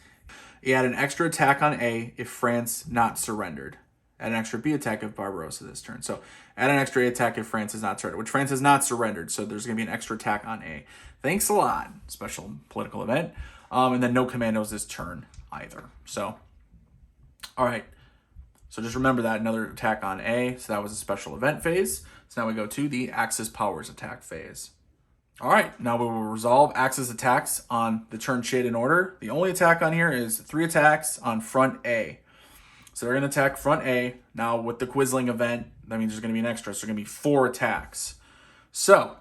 you add an extra attack on A if France not surrendered. Add an extra B attack if Barbarossa this turn. So, add an extra A attack if France is not surrendered, which France has not surrendered. So, there's going to be an extra attack on A. Thanks a lot. Special political event. And then no commandos this turn either. So, all right, so just remember that, another attack on A. So that was a special event phase. So now we go to the Axis powers attack phase. All right, now we will resolve Axis attacks on the turn chit in order. The only attack on here is 3 attacks on front A. So they're going to attack front A. Now with the Quisling event, that means there's going to be an extra. So there's going to be 4 attacks. So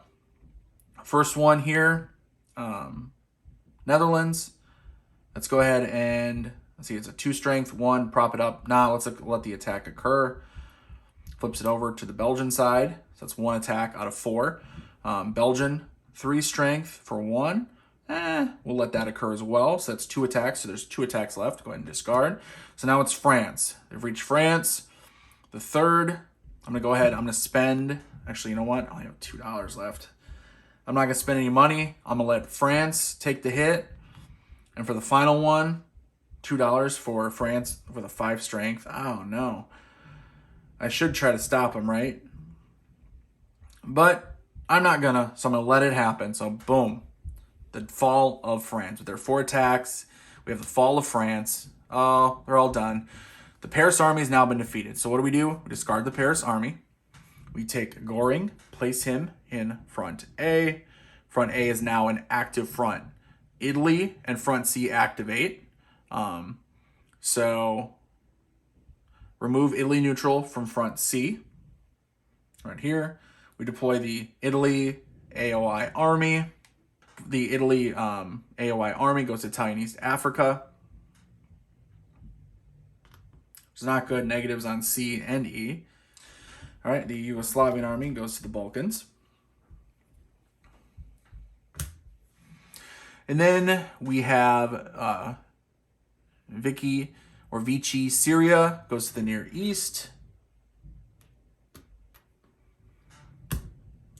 first one here, Netherlands. Let's go ahead and... Let's see, it's a 2 strength, 1, prop it up. Now let's let the attack occur. Flips it over to the Belgian side. So that's 1 attack out of 4. Belgian, 3 strength for 1. We'll let that occur as well. So that's 2 attacks. So there's 2 attacks left. Go ahead and discard. So now it's France. They've reached France. The third, I'm going to go ahead. I'm going to spend, actually, you know what? I only have $2 left. I'm not going to spend any money. I'm going to let France take the hit. And for the final one, $2 for France with a 5 strength. Oh, no. I should try to stop him, right? But I'm not gonna, so I'm gonna let it happen. So, boom. The fall of France. With their 4 attacks, we have the fall of France. Oh, they're all done. The Paris army has now been defeated. So what do? We discard the Paris army. We take Goring, place him in front A. Front A is now an active front. Italy and front C activate. So remove Italy neutral from front C. Right here, we deploy the Italy AOI army. The Italy AOI army goes to Italian East Africa. It's not good. Negatives on C and E. All right, the Yugoslavian army goes to the Balkans. And then we have Vichy, Syria goes to the Near East.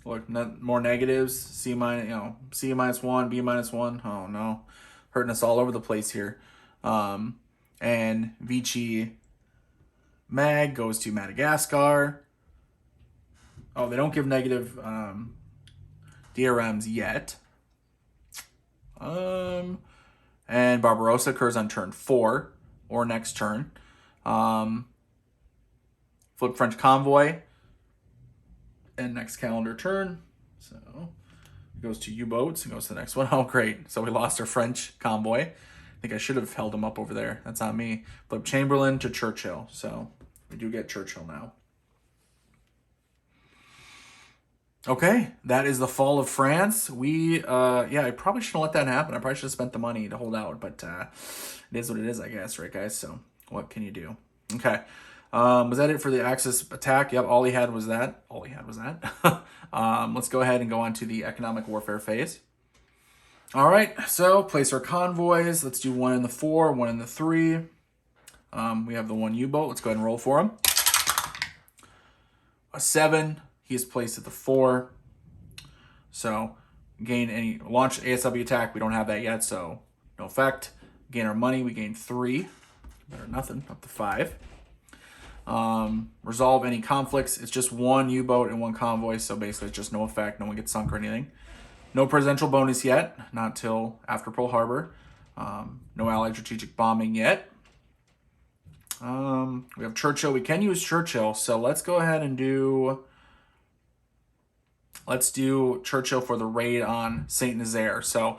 Look, more negatives. C minus, C -1, B -1. Oh no, hurting us all over the place here. And Vichy Mag goes to Madagascar. Oh, they don't give negative DRMs yet. And Barbarossa occurs on turn 4 or next turn. Flip French convoy. And next calendar turn. So it goes to U-boats and goes to the next one. Oh, great. So we lost our French convoy. I think I should have held him up over there. That's on me. Flip Chamberlain to Churchill. So we do get Churchill now. Okay, that is the fall of France. I probably shouldn't let that happen. I probably should have spent the money to hold out, but it is what it is, I guess, right, guys? So what can you do? Okay. Was that it for the Axis attack? Yep, all he had was that. Let's go ahead and go on to the economic warfare phase. All right, so place our convoys. Let's do 1 in the 4, 1 in the 3. We have the 1 U-boat. Let's go ahead and roll for him. A 7. He is placed at the 4. So launch ASW attack. We don't have that yet, so no effect. Gain our money. We gain 3. Better than nothing. Up to 5. Resolve any conflicts. It's just 1 U-boat and 1 convoy, so basically it's just no effect. No one gets sunk or anything. No presidential bonus yet, not till after Pearl Harbor. No Allied strategic bombing yet. We have Churchill. We can use Churchill, so let's go ahead and do Churchill for the raid on Saint Nazaire. So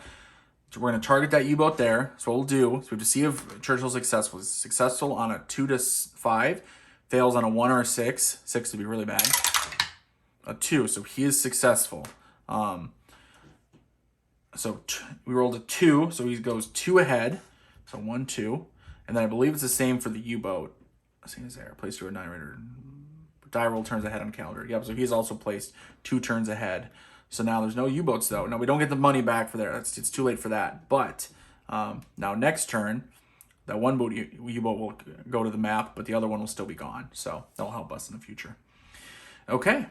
we're going to target that U-boat there. So what we'll do is we have to see if Churchill's successful. He's successful on a 2 to 5. Fails on a 1 or a 6. 6 would be really bad. A 2, so he is successful. So we rolled a 2, so he goes 2 ahead. So 1, 2. And then I believe it's the same for the U-boat. Saint Nazaire, placed to a 9 raider. Die roll turns ahead on calendar. Yep, so he's also placed 2 turns ahead. So now there's no U-boats, though. Now, we don't get the money back for there. It's too late for that. But now next turn, that 1 U-boat will go to the map, but the other one will still be gone. So that'll help us in the future. Okay.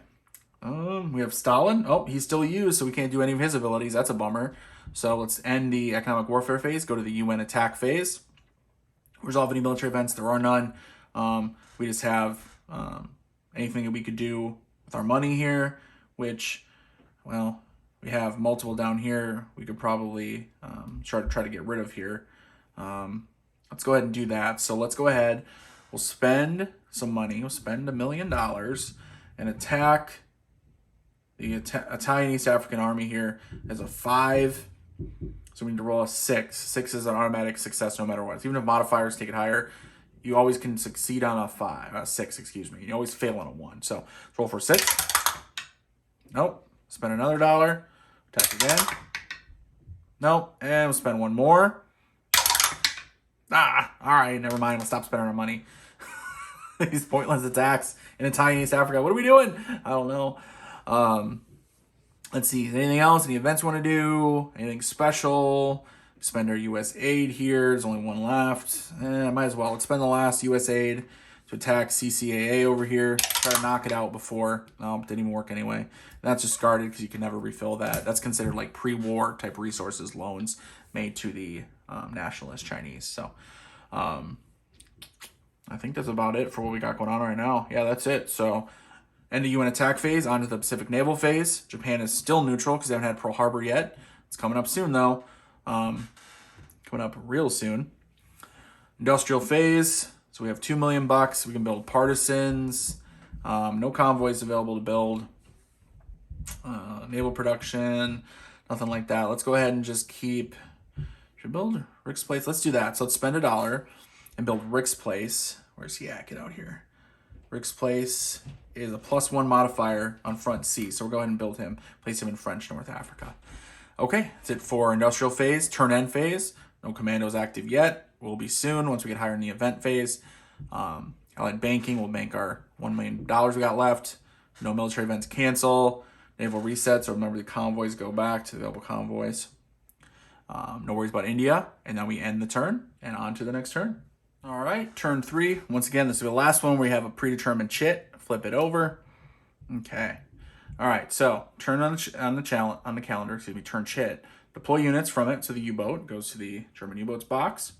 We have Stalin. Oh, he's still used, so we can't do any of his abilities. That's a bummer. So let's end the economic warfare phase, go to the UN attack phase. Resolve any military events. There are none. We just have anything that we could do with our money here, which, well, we have multiple down here. We could probably try to get rid of here. Let's go ahead and do that. So let's go ahead. We'll spend some money. We'll spend $1 million and attack the Italian East African Army here as a 5. So we need to roll a 6. 6 is an automatic success no matter what. Even if modifiers take it higher, you always can succeed on a 6, excuse me. You always fail on a 1. So let's roll for 6. Nope. Spend another $1. Attack again. Nope. And we'll spend 1 more. All right. Never mind. We'll stop spending our money. These pointless attacks in Italian East Africa. What are we doing? I don't know. Let's see. Anything else? Any events we want to do? Anything special? Spend our U.S. aid here. There's only 1 left. Might as well. Let's spend the last U.S. aid to attack CCAA over here. Try to knock it out before. No, it didn't even work anyway. And that's discarded because you can never refill that. That's considered like pre-war type resources, loans made to the nationalist Chinese. So I think that's about it for what we got going on right now. Yeah, that's it. So end the UN attack phase, onto the Pacific naval phase. Japan is still neutral because they haven't had Pearl Harbor yet. It's coming up soon, though. Coming up real soon. Industrial phase. So we have $2 million. We can build partisans. No convoys available to build. Naval production. Nothing like that. Let's go ahead and just keep... Should build Rick's Place? Let's do that. So let's spend $1 and build Rick's Place. Where's he at? Get out here. Rick's Place is a +1 modifier on front C. So we'll go ahead and build him. Place him in French North Africa. Okay, that's it for industrial phase. Turn end phase. No commandos active yet. Will be soon once we get higher in the event phase. Allied banking. We'll bank our $1 million we got left. No military events cancel. Naval resets. So remember the convoys go back to the available convoys. No worries about India. And then we end the turn and on to the next turn. All right, turn 3. Once again, this is the last one where we have a predetermined chit. Flip it over. Okay. All right, so turn on the calendar. Excuse me, turn chit. Deploy units from it to the U-boat. Goes to the German U-boats box.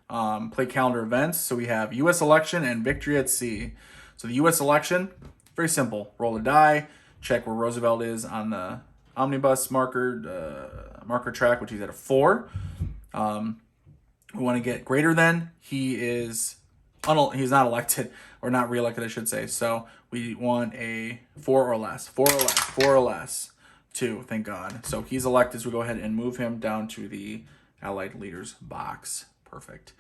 Play calendar events. So we have U.S. election and victory at sea. So the U.S. election, very simple. Roll a die. Check where Roosevelt is on the omnibus marker track, which he's at a 4. We want to get greater than. He's not elected, or not reelected, I should say. So we want a 4 or less. 4 or less. 4 or less. 2, thank God. So he's elected, so we go ahead and move him down to the Allied leaders box. Perfect.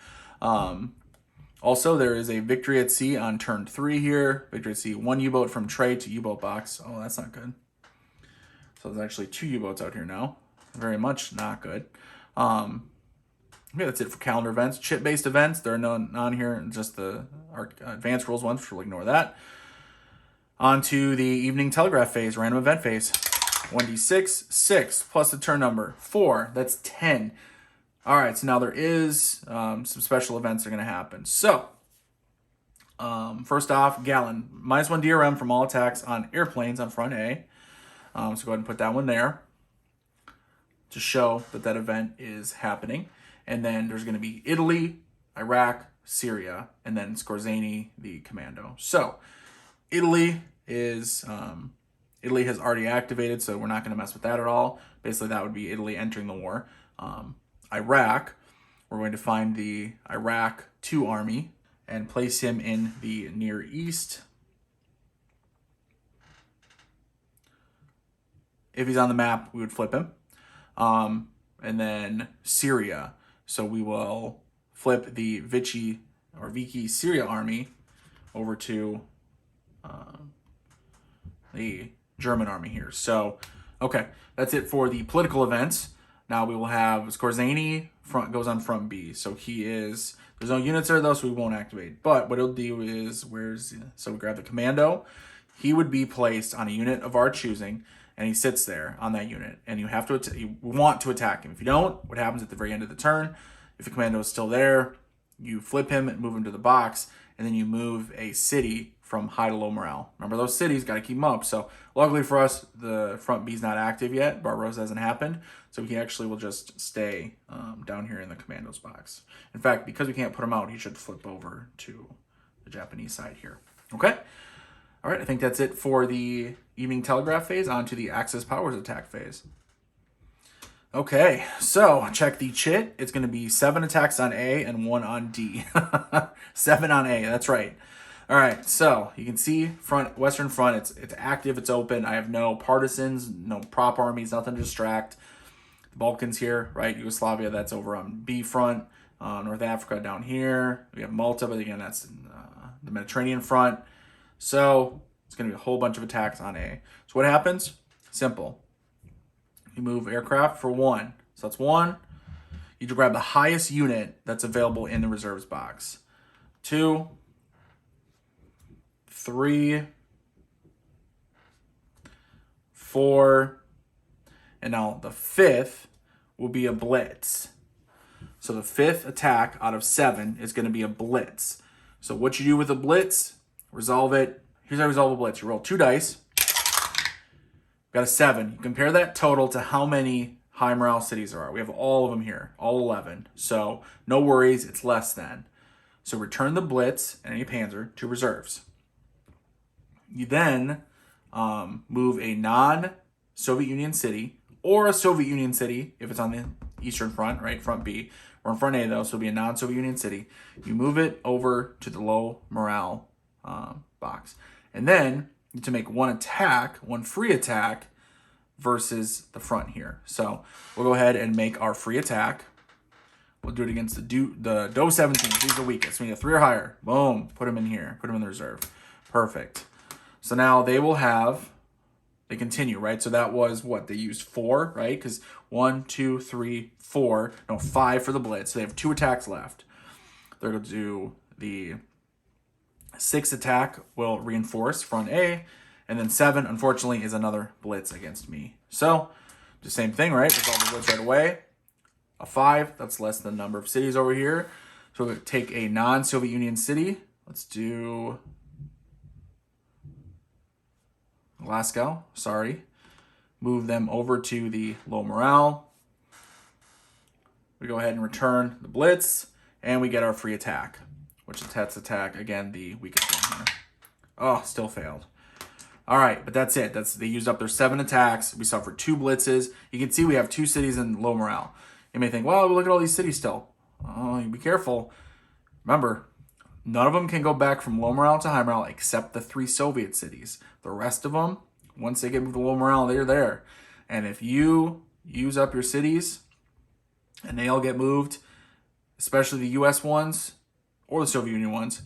Also, there is a victory at sea on turn 3 here. Victory at sea, 1 U-boat from tray to U-boat box. Oh, that's not good. So there's actually 2 U-boats out here now. Very much not good. Okay, that's it for calendar events. Chit-based events, there are none on here, just the advanced rules ones, which we'll ignore that. On to the evening telegraph phase, random event phase. 1d6, 6, plus the turn number, 4, that's 10. All right, so now there is some special events that are going to happen. So, first off, Gallon, -1 DRM from all attacks on airplanes on front A. So go ahead and put that one there to show that that event is happening. And then there's going to be Italy, Iraq, Syria, and then Skorzeny, the commando. So Italy has already activated, so we're not going to mess with that at all. Basically, that would be Italy entering the war. Iraq, we're going to find the Iraq 2 army and place him in the Near East. If he's on the map, we would flip him. And then Syria. So we will flip the Vichy Syria army over to the German army here. So, okay, that's it for the political events. Now we will have Skorzeny goes on front B. So there's no units there though, so we won't activate. But what it'll do is, so we grab the commando. He would be placed on a unit of our choosing, and he sits there on that unit, and you want to attack him. If you don't, what happens at the very end of the turn? If the commando is still there, you flip him and move him to the box, and then you move a city from high to low morale. Remember, those cities, got to keep them up. So luckily for us, the front B is not active yet. Barbarossa hasn't happened, so he actually will just stay down here in the commandos box. In fact, because we can't put him out, he should flip over to the Japanese side here. Okay? All right, I think that's it for the evening telegraph phase. On to the Axis powers attack phase. Okay, so check the chit. It's going to be 7 attacks on A and 1 on D. 7 on A, that's right. All right, so you can see Western Front, it's active, it's open. I have no partisans, no prop armies, nothing to distract. The Balkans here, right? Yugoslavia, that's over on B front. North Africa down here. We have Malta, but again, that's in, the Mediterranean front. So it's going to be a whole bunch of attacks on A. So what happens? Simple. You move aircraft for 1. So that's 1. You grab the highest unit that's available in the reserves box. 2, 3, 4, and now the 5th will be a blitz. So the 5th attack out of 7 is going to be a blitz. So what you do with a blitz, resolve it. Here's how you resolve a blitz. You roll 2 dice. Got a 7. You compare that total to how many high morale cities there are. We have all of them here, all 11. So no worries, it's less than. So return the blitz and any panzer to reserves. You then move a non-Soviet Union city or a Soviet Union city if it's on the Eastern Front, right, front B. We're in front A though, so it'll be a non-Soviet Union city. You move it over to the low morale box. And then you need to make one free attack versus the front here. So we'll go ahead and make our free attack. We'll do it against the DO 17. He's the weakest. We need a 3 or higher. Boom. Put him in here. Put him in the reserve. Perfect. So now they continue, right? So that was what? They used 4, right? Because 1, 2, 3, 4. No, 5 for the blitz. So they have 2 attacks left. They're going to do the 6th attack will reinforce front A. And then 7, unfortunately, is another blitz against me. So the same thing, right? Resolve the blitz right away. A 5, that's less than the number of cities over here. So we're going to take a non-Soviet Union city. Let's do... Glasgow, sorry. Move them over to the low morale. We go ahead and return the blitz, and we get our free attack, which is Tet's attack, again, the weakest one here. Oh, still failed. All right, but that's it. They used up their 7 attacks. We suffered 2 blitzes. You can see we have 2 cities in low morale. You may think, well, look at all these cities still. Oh, be careful. Remember, none of them can go back from low morale to high morale except the 3 Soviet cities. The rest of them, once they get moved to low morale, they're there. And if you use up your cities and they all get moved, especially the U.S. ones or the Soviet Union ones,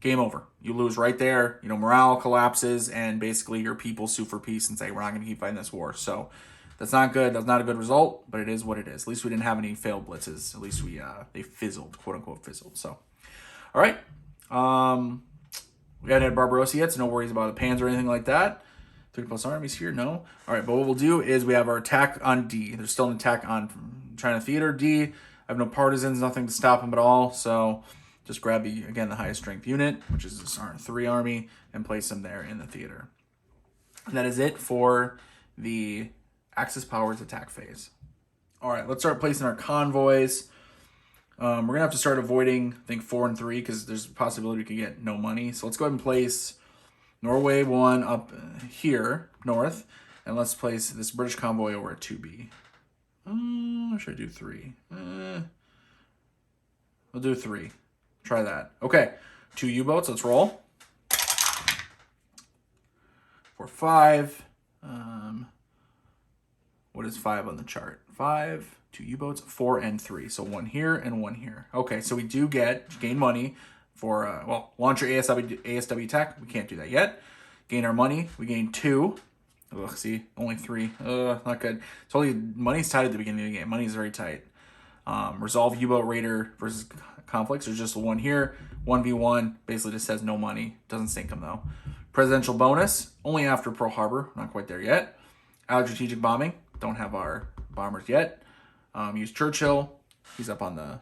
game over. You lose right there. You know, morale collapses, and basically your people sue for peace and say, we're not going to keep fighting this war. So that's not good. That's not a good result, but it is what it is. At least we didn't have any failed blitzes. At least they fizzled, quote unquote fizzled. So, all right. We haven't had Barbarossa yet, so no worries about the Panzer or anything like that. 3+ armies here, no. All right, but what we'll do is we have our attack on D. There's still an attack on China Theater. D, I have no partisans, nothing to stop them at all. So just grab, again, the highest strength unit, which is this 3 army, and place them there in the theater. And that is it for the Axis powers attack phase. All right, let's start placing our convoys. We're going to have to start avoiding, I think, 4 and 3, because there's a possibility we could get no money. So let's go ahead and place Norway 1 up here, north. And let's place this British convoy over at 2B. Should I do 3? We'll do 3. Try that. Okay, 2 U-boats. Let's roll. 4, 5. What is 5 on the chart? 5, 2 U-boats, 4 and 3. So 1 here and 1 here. Okay, so we do gain money for, launch your ASW attack. We can't do that yet. Gain our money. We gain 2. Ugh, see, only 3. Not good. It's only, money's tight at the beginning of the game. Money's very tight. Resolve U-boat raider versus conflicts. There's just 1 here. 1v1. Basically just says no money. Doesn't sink them, though. Presidential bonus. Only after Pearl Harbor. Not quite there yet. Allied strategic bombing. Don't have our bombers yet. Use Churchill. He's up on the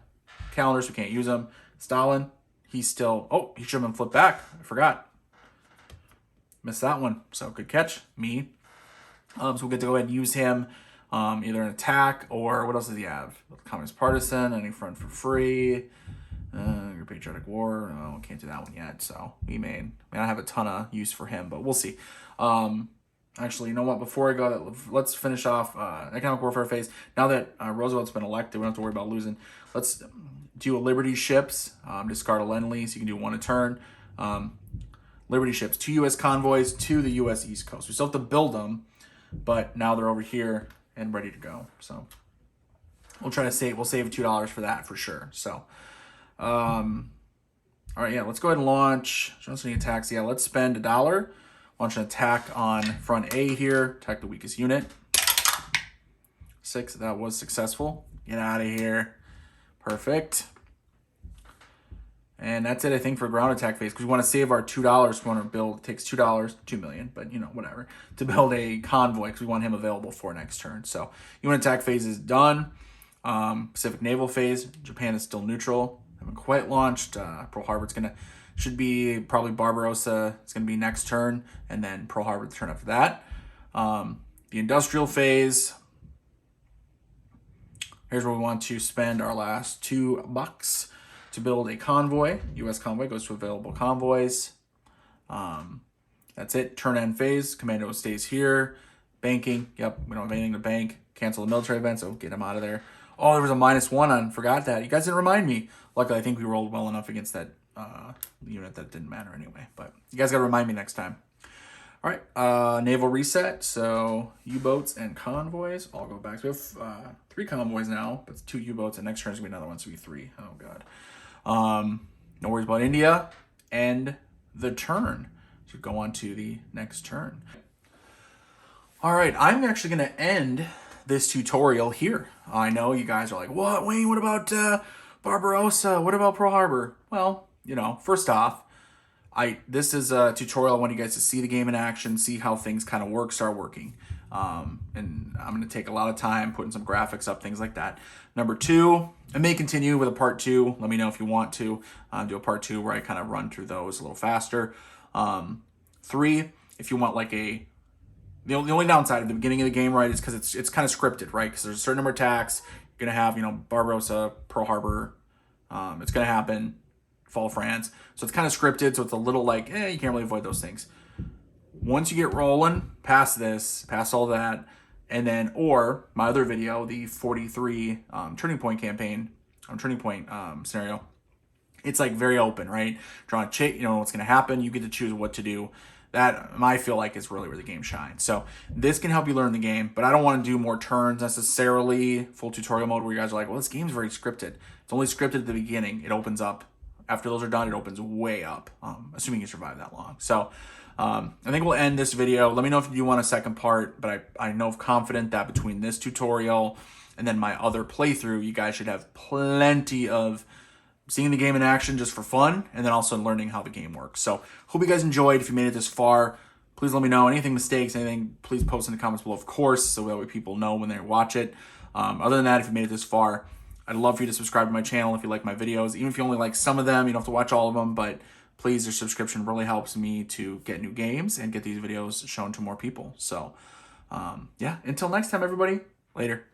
calendar, so we can't use him. Stalin. He's still... Oh, he should have been flipped back. I forgot. Missed that one. So, good catch. Me. So, we'll get to go ahead and use him. Either an attack or... What else does he have? Communist partisan. Any front for free. Your patriotic war. Oh, can't do that one yet. So, we may not have a ton of use for him, but we'll see. Actually, you know what? Before I go, let's finish off economic warfare phase. Now that Roosevelt's been elected, we don't have to worry about losing. Let's do a Liberty ships. Discard a Lend-Lease. You can do 1 a turn. Liberty ships. 2 U.S. convoys to the U.S. East Coast. We still have to build them, but now they're over here and ready to go. So we'll try to save. We'll save $2 for that for sure. So, all right, yeah. Let's go ahead and launch. Just any attacks. Yeah, let's spend $1. Launch an attack on front A here. Attack the weakest unit. 6. That was successful. Get out of here. Perfect. And that's it, I think, for ground attack phase. Because we want to save our $2. We want to build. It takes $2, $2 million, but you know, whatever. To build a convoy, because we want him available for next turn. So, UN attack phase is done. Pacific naval phase. Japan is still neutral. Haven't quite launched. Pearl Harbor's should be probably Barbarossa. It's going to be next turn, and then Pearl Harbor the turn after that. The industrial phase. Here's where we want to spend our last $2 to build a convoy. U.S. convoy goes to available convoys. That's it. Turn end phase. Commando stays here. Banking. Yep, we don't have anything to bank. Cancel the military event, so get him out of there. Oh, there was a -1 on. Forgot that. You guys didn't remind me. Luckily, I think we rolled well enough against that unit that didn't matter anyway. But you guys got to remind me next time. All right, naval reset. So U-boats and convoys all go back. So we have 3 convoys now, but it's 2 U-boats, and next turn is going to be another one, so we 3. Oh, God. No worries about India. And the turn. So go on to the next turn. All right, I'm actually going to end this tutorial here. I know you guys are like, what, Wayne, what about Barbarossa? What about Pearl Harbor? Well, you know, first off, this is a tutorial. I want you guys to see the game in action, see how things kind of start working. And I'm going to take a lot of time putting some graphics up, things like that. Number 2, I may continue with a part 2. Let me know if you want to do a part 2 where I kind of run through those a little faster. 3, if you want like the only downside at the beginning of the game, right, is because it's kind of scripted, right? Because there's a certain number of attacks. You're going to have, Barbarossa, Pearl Harbor. It's going to happen. Fall of France. So it's kind of scripted. So it's a little like, you can't really avoid those things. Once you get rolling past this, past all that, and then, or my other video, the 43 Turning Point campaign, Turning Point scenario, it's like very open, right? Draw a check, what's going to happen. You get to choose what to do. That I feel like is really where the game shines. So this can help you learn the game, but I don't want to do more turns necessarily, full tutorial mode where you guys are like, well, this game's very scripted. It's only scripted at the beginning. It opens up. After those are done, it opens way up, assuming you survive that long. So I think we'll end this video. Let me know if you want a second part, but I know confident that between this tutorial and then my other playthrough, you guys should have plenty of seeing the game in action just for fun, and then also learning how the game works. So hope you guys enjoyed. If you made it this far, please let me know. Anything mistakes, anything, please post in the comments below, of course, so that way people know when they watch it. Other than that, if you made it this far, I'd love for you to subscribe to my channel if you like my videos. Even if you only like some of them, you don't have to watch all of them, but please, your subscription really helps me to get new games and get these videos shown to more people. So yeah, until next time, everybody, later.